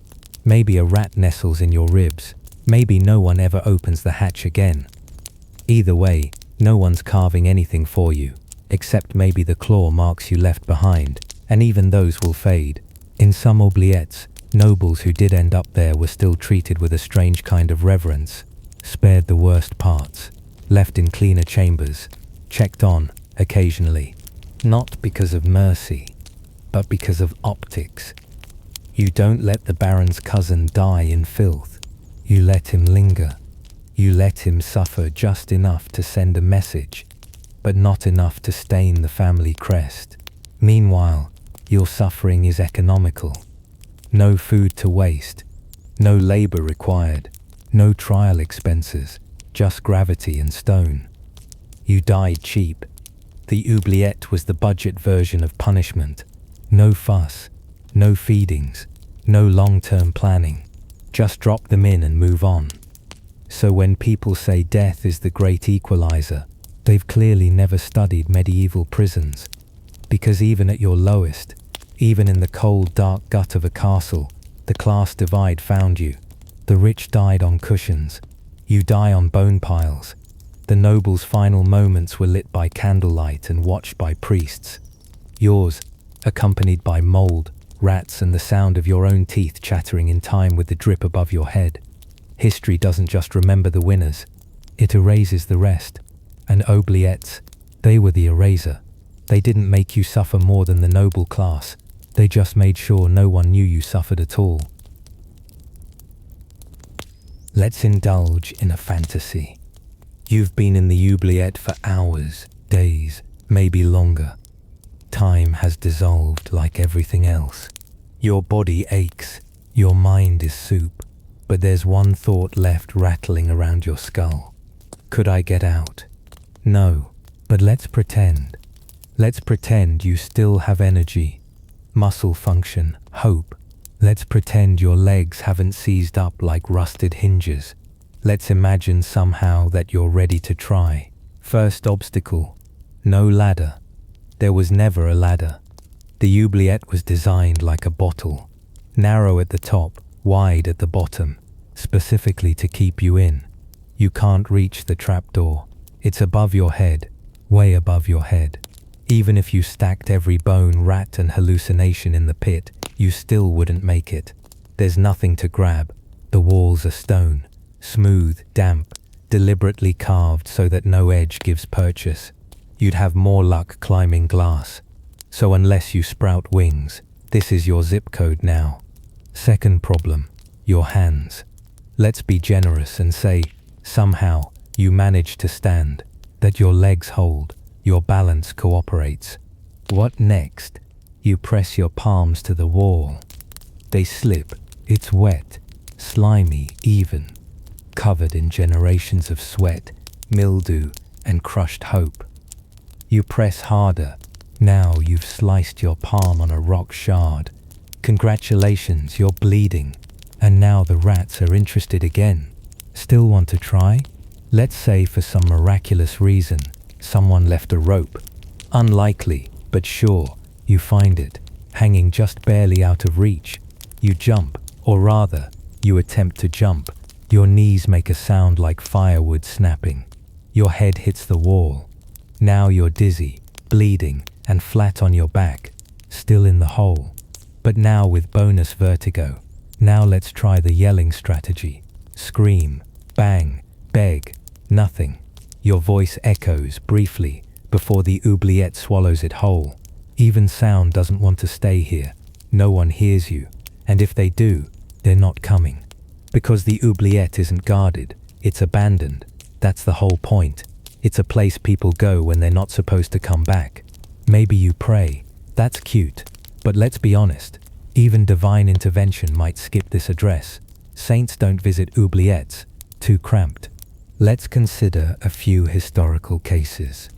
Maybe a rat nestles in your ribs. Maybe no one ever opens the hatch again. Either way, no one's carving anything for you, except maybe the claw marks you left behind, and even those will fade. In some oubliettes, nobles who did end up there were still treated with a strange kind of reverence, spared the worst parts, left in cleaner chambers, checked on occasionally, not because of mercy, but because of optics. You don't let the baron's cousin die in filth. You let him linger. You let him suffer just enough to send a message, but not enough to stain the family crest. Meanwhile, your suffering is economical. No food to waste, no labor required, no trial expenses, just gravity and stone. You died cheap. The oubliette was the budget version of punishment. No fuss, no feedings, no long-term planning. Just drop them in and move on. So when people say death is the great equalizer, they've clearly never studied medieval prisons. Because even at your lowest, even in the cold, dark gut of a castle, the class divide found you. The rich died on cushions. You die on bone piles. The nobles' final moments were lit by candlelight and watched by priests. Yours, accompanied by mold, rats, and the sound of your own teeth chattering in time with the drip above your head. History doesn't just remember the winners, it erases the rest. And oubliettes, they were the eraser. They didn't make you suffer more than the noble class. They just made sure no one knew you suffered at all. Let's indulge in a fantasy. You've been in the oubliette for hours, days, maybe longer. Time has dissolved like everything else. Your body aches, your mind is soup, but there's one thought left rattling around your skull. Could I get out? No, but let's pretend. Let's pretend you still have energy, muscle function, hope. Let's pretend your legs haven't seized up like rusted hinges. Let's imagine somehow that you're ready to try. First obstacle, no ladder. There was never a ladder. The oubliette was designed like a bottle, narrow at the top, wide at the bottom, specifically to keep you in. You can't reach the trapdoor. It's above your head, way above your head. Even if you stacked every bone, rat, and hallucination in the pit, you still wouldn't make it. There's nothing to grab. The walls are stone, smooth, damp, deliberately carved so that no edge gives purchase. You'd have more luck climbing glass. So unless you sprout wings, this is your zip code now. Second problem, your hands. Let's be generous and say, somehow, you manage to stand, that your legs hold, your balance cooperates. What next? You press your palms to the wall. They slip, it's wet. slimy even, covered in generations of sweat, mildew, and crushed hope. You press harder. Now you've sliced your palm on a rock shard. Congratulations, you're bleeding. And now the rats are interested again. Still want to try? Let's say for some miraculous reason, someone left a rope. Unlikely, but sure, you find it, hanging just barely out of reach. You jump, or rather, you attempt to jump. Your knees make a sound like firewood snapping. Your head hits the wall. Now you're dizzy, bleeding, and flat on your back, still in the hole. But now with bonus vertigo. Now let's try the yelling strategy. Scream, bang, beg, nothing. Your voice echoes briefly before the oubliette swallows it whole. Even sound doesn't want to stay here. No one hears you. And if they do, they're not coming. Because the oubliette isn't guarded, it's abandoned. That's the whole point. It's a place people go when they're not supposed to come back. Maybe you pray. That's cute. But let's be honest. Even divine intervention might skip this address. Saints don't visit oubliettes. Too cramped. Let's consider a few historical cases.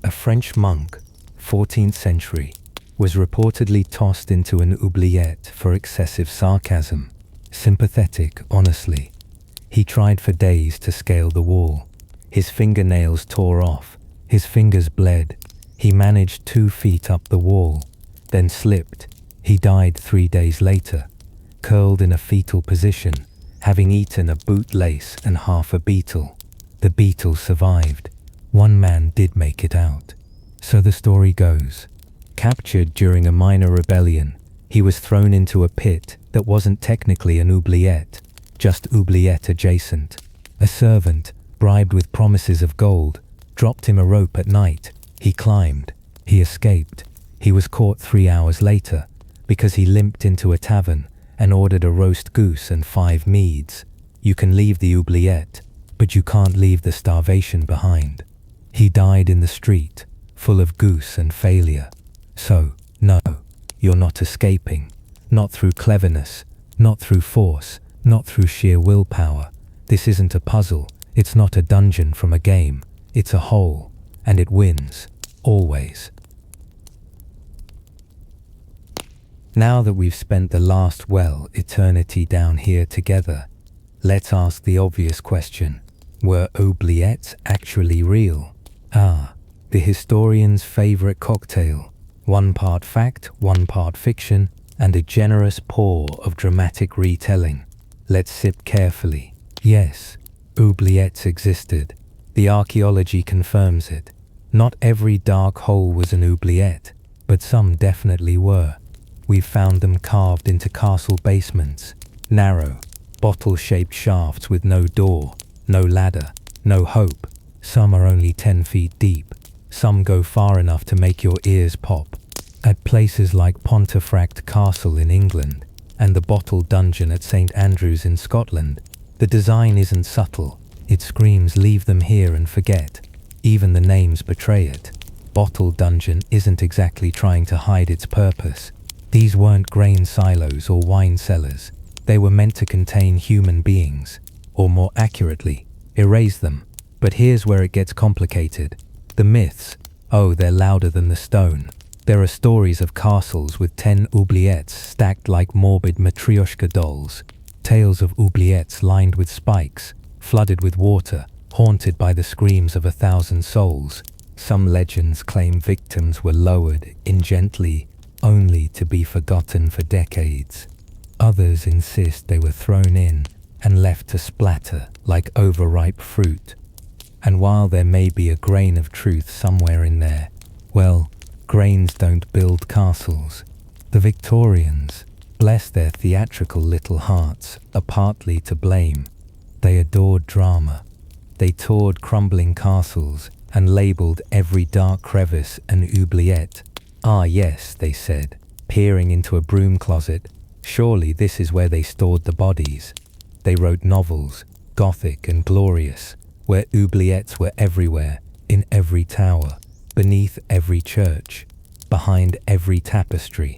A French monk, 14th century, was reportedly tossed into an oubliette for excessive sarcasm. Sympathetic, honestly. He tried for days to scale the wall. His fingernails tore off. His fingers bled. He managed 2 feet up the wall, then slipped. He died 3 days later, curled in a fetal position, having eaten a bootlace and half a beetle. The beetle survived. One man did make it out. So the story goes. Captured during a minor rebellion, he was thrown into a pit that wasn't technically an oubliette, just oubliette adjacent. A servant, bribed with promises of gold, dropped him a rope at night. He climbed. He escaped. He was caught 3 hours later because he limped into a tavern and ordered a roast goose and 5 meads. You can leave the oubliette, but you can't leave the starvation behind. He died in the street, full of goose and failure. So, no, you're not escaping. Not through cleverness, not through force, not through sheer willpower. This isn't a puzzle. It's not a dungeon from a game. It's a hole, and it wins, always. Now that we've spent the last, eternity down here together, let's ask the obvious question. Were oubliettes actually real? The historian's favorite cocktail. 1 part fact, 1 part fiction, and a generous pour of dramatic retelling. Let's sip carefully. Yes, oubliettes existed. The archaeology confirms it. Not every dark hole was an oubliette, but some definitely were. We've found them carved into castle basements, narrow, bottle-shaped shafts with no door, no ladder, no hope. Some are only 10 feet deep. Some go far enough to make your ears pop. At places like Pontefract Castle in England and the Bottle Dungeon at St. Andrews in Scotland, the design isn't subtle. It screams, leave them here and forget. Even the names betray it. Bottle Dungeon isn't exactly trying to hide its purpose. These weren't grain silos or wine cellars. They were meant to contain human beings, or more accurately, erase them. But here's where it gets complicated. The myths, they're louder than the stone. There are stories of castles with 10 oubliettes stacked like morbid matryoshka dolls. Tales of oubliettes lined with spikes, flooded with water, haunted by the screams of 1,000 souls. Some legends claim victims were lowered in gently, only to be forgotten for decades. Others insist they were thrown in and left to splatter like overripe fruit. And while there may be a grain of truth somewhere in there, grains don't build castles. The Victorians, bless their theatrical little hearts, are partly to blame. They adored drama. They toured crumbling castles and labelled every dark crevice an oubliette. Ah yes, they said, peering into a broom closet, surely this is where they stored the bodies. They wrote novels, gothic and glorious, where oubliettes were everywhere, in every tower, beneath every church, behind every tapestry.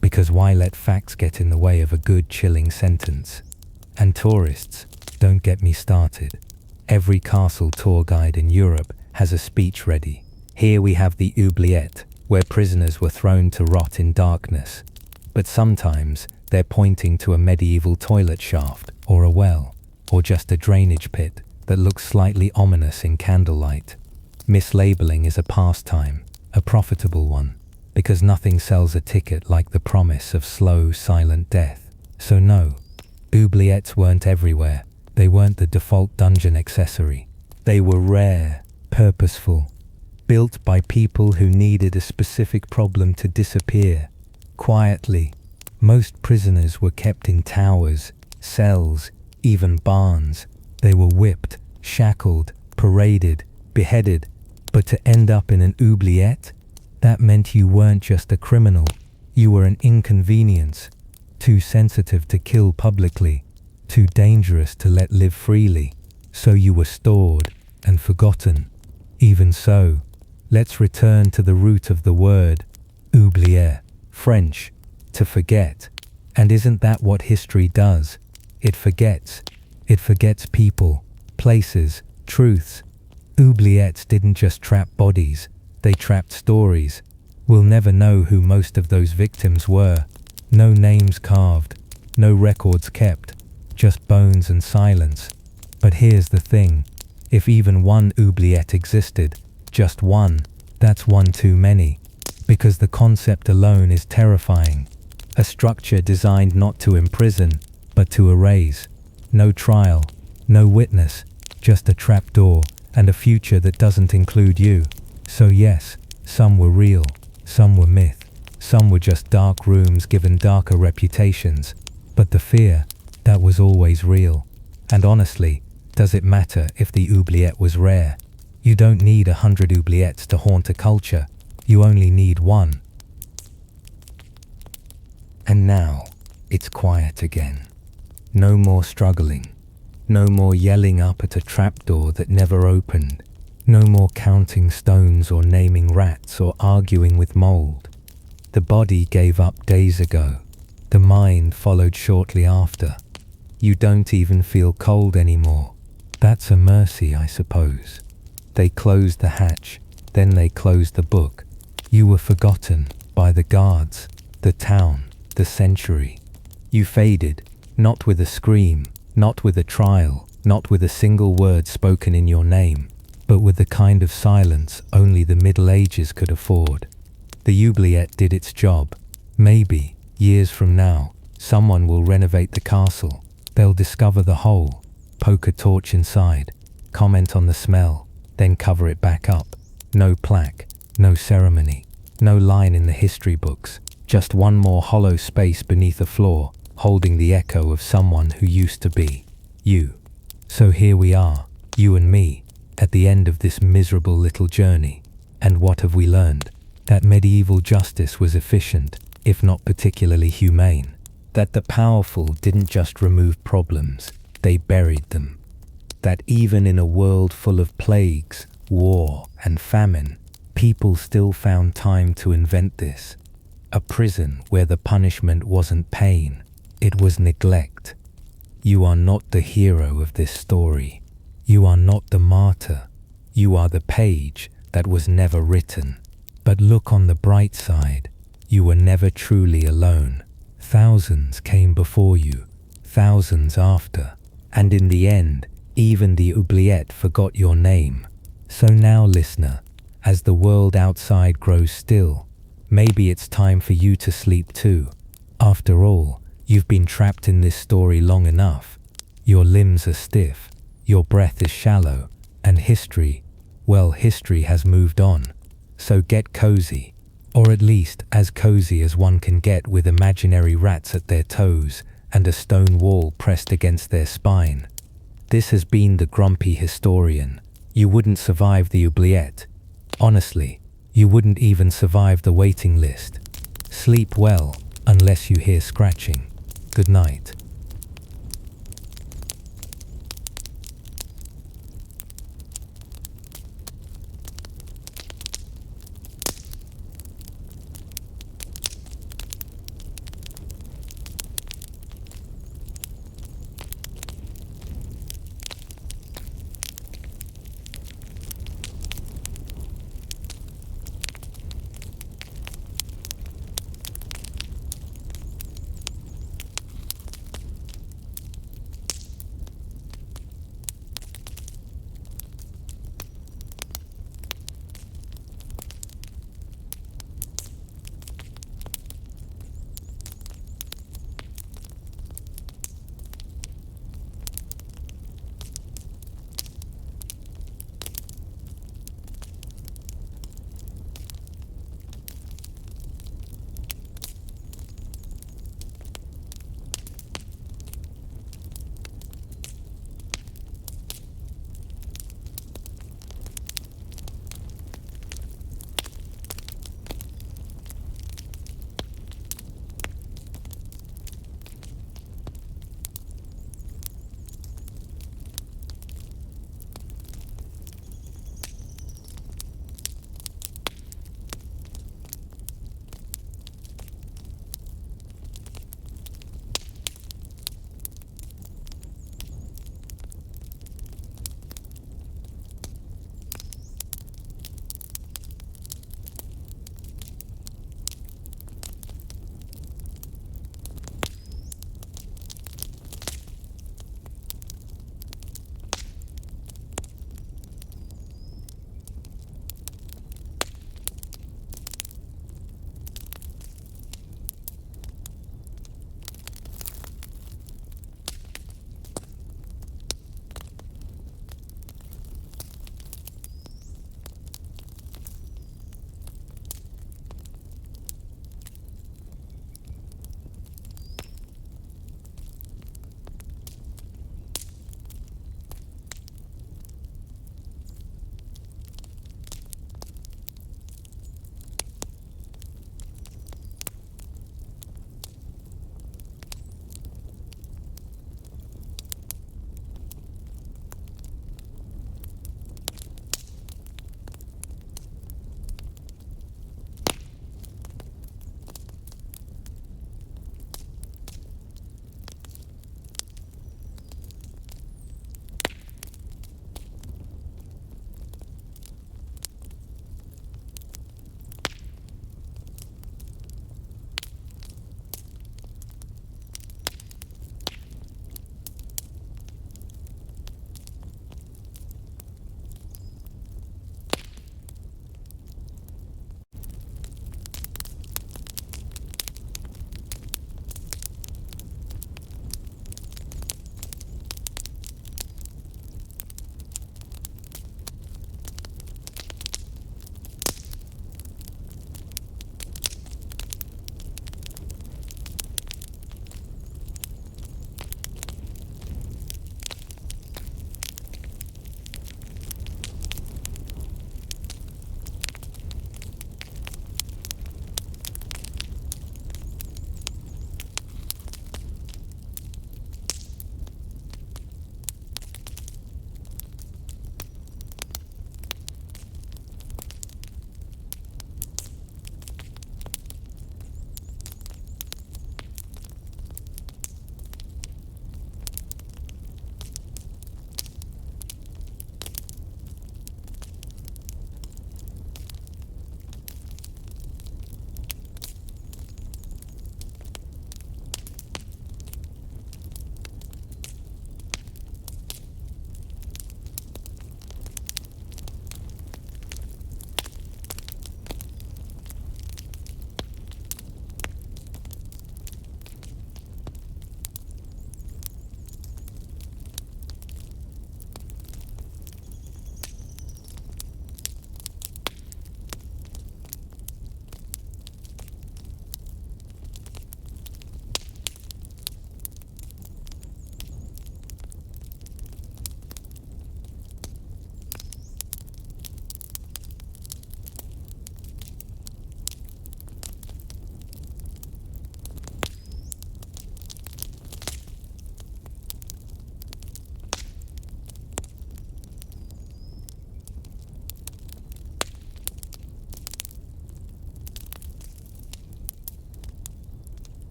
Because why let facts get in the way of a good chilling sentence? And tourists, don't get me started. Every castle tour guide in Europe has a speech ready. Here we have the oubliette, where prisoners were thrown to rot in darkness. But sometimes they're pointing to a medieval toilet shaft, or a well, or just a drainage pit that looks slightly ominous in candlelight. Mislabeling is a pastime, a profitable one, because nothing sells a ticket like the promise of slow, silent death. So no, oubliettes weren't everywhere. They weren't the default dungeon accessory. They were rare, purposeful, built by people who needed a specific problem to disappear. Quietly, most prisoners were kept in towers, cells, even barns. They were whipped, shackled, paraded, beheaded. But to end up in an oubliette, that meant you weren't just a criminal. You were an inconvenience, too sensitive to kill publicly, too dangerous to let live freely. So you were stored and forgotten. Even so, let's return to the root of the word, oublier, French, to forget. And isn't that what history does? It forgets. It forgets people, places, truths. Oubliettes didn't just trap bodies, they trapped stories. We'll never know who most of those victims were. No names carved, no records kept, just bones and silence. But here's the thing, if even one oubliette existed, just one, that's one too many. Because the concept alone is terrifying. A structure designed not to imprison, but to erase. No trial, no witness, just a trapdoor and a future that doesn't include you. So yes, some were real, some were myth, some were just dark rooms given darker reputations. But the fear, that was always real. And honestly, does it matter if the oubliette was rare? You don't need 100 oubliettes to haunt a culture. You only need one. And now, it's quiet again. No more struggling. No more yelling up at a trapdoor that never opened. No more counting stones or naming rats or arguing with mold. The body gave up days ago. The mind followed shortly after. You don't even feel cold anymore. That's a mercy, I suppose. They closed the hatch, then they closed the book. You were forgotten by the guards, the town, the century. You faded, not with a scream, not with a trial, not with a single word spoken in your name, but with the kind of silence only the Middle Ages could afford. The oubliette did its job. Maybe, years from now, someone will renovate the castle. They'll discover the hole, poke a torch inside, comment on the smell, then cover it back up. No plaque, no ceremony, no line in the history books, just one more hollow space beneath the floor, holding the echo of someone who used to be you. So here we are, you and me, at the end of this miserable little journey. And what have we learned? That medieval justice was efficient, if not particularly humane. That the powerful didn't just remove problems, they buried them. That even in a world full of plagues, war, and famine, people still found time to invent this. A prison where the punishment wasn't pain, it was neglect. You are not the hero of this story. You are not the martyr. You are the page that was never written. But look on the bright side. You were never truly alone. Thousands came before you, thousands after. And in the end, even the oubliette forgot your name. So now, listener, as the world outside grows still, maybe it's time for you to sleep too. After all, you've been trapped in this story long enough. Your limbs are stiff, your breath is shallow, and history has moved on. So get cozy, or at least as cozy as one can get with imaginary rats at their toes and a stone wall pressed against their spine. This has been the Grumpy Historian. You wouldn't survive the oubliette. Honestly, you wouldn't even survive the waiting list. Sleep well, unless you hear scratching. Good night.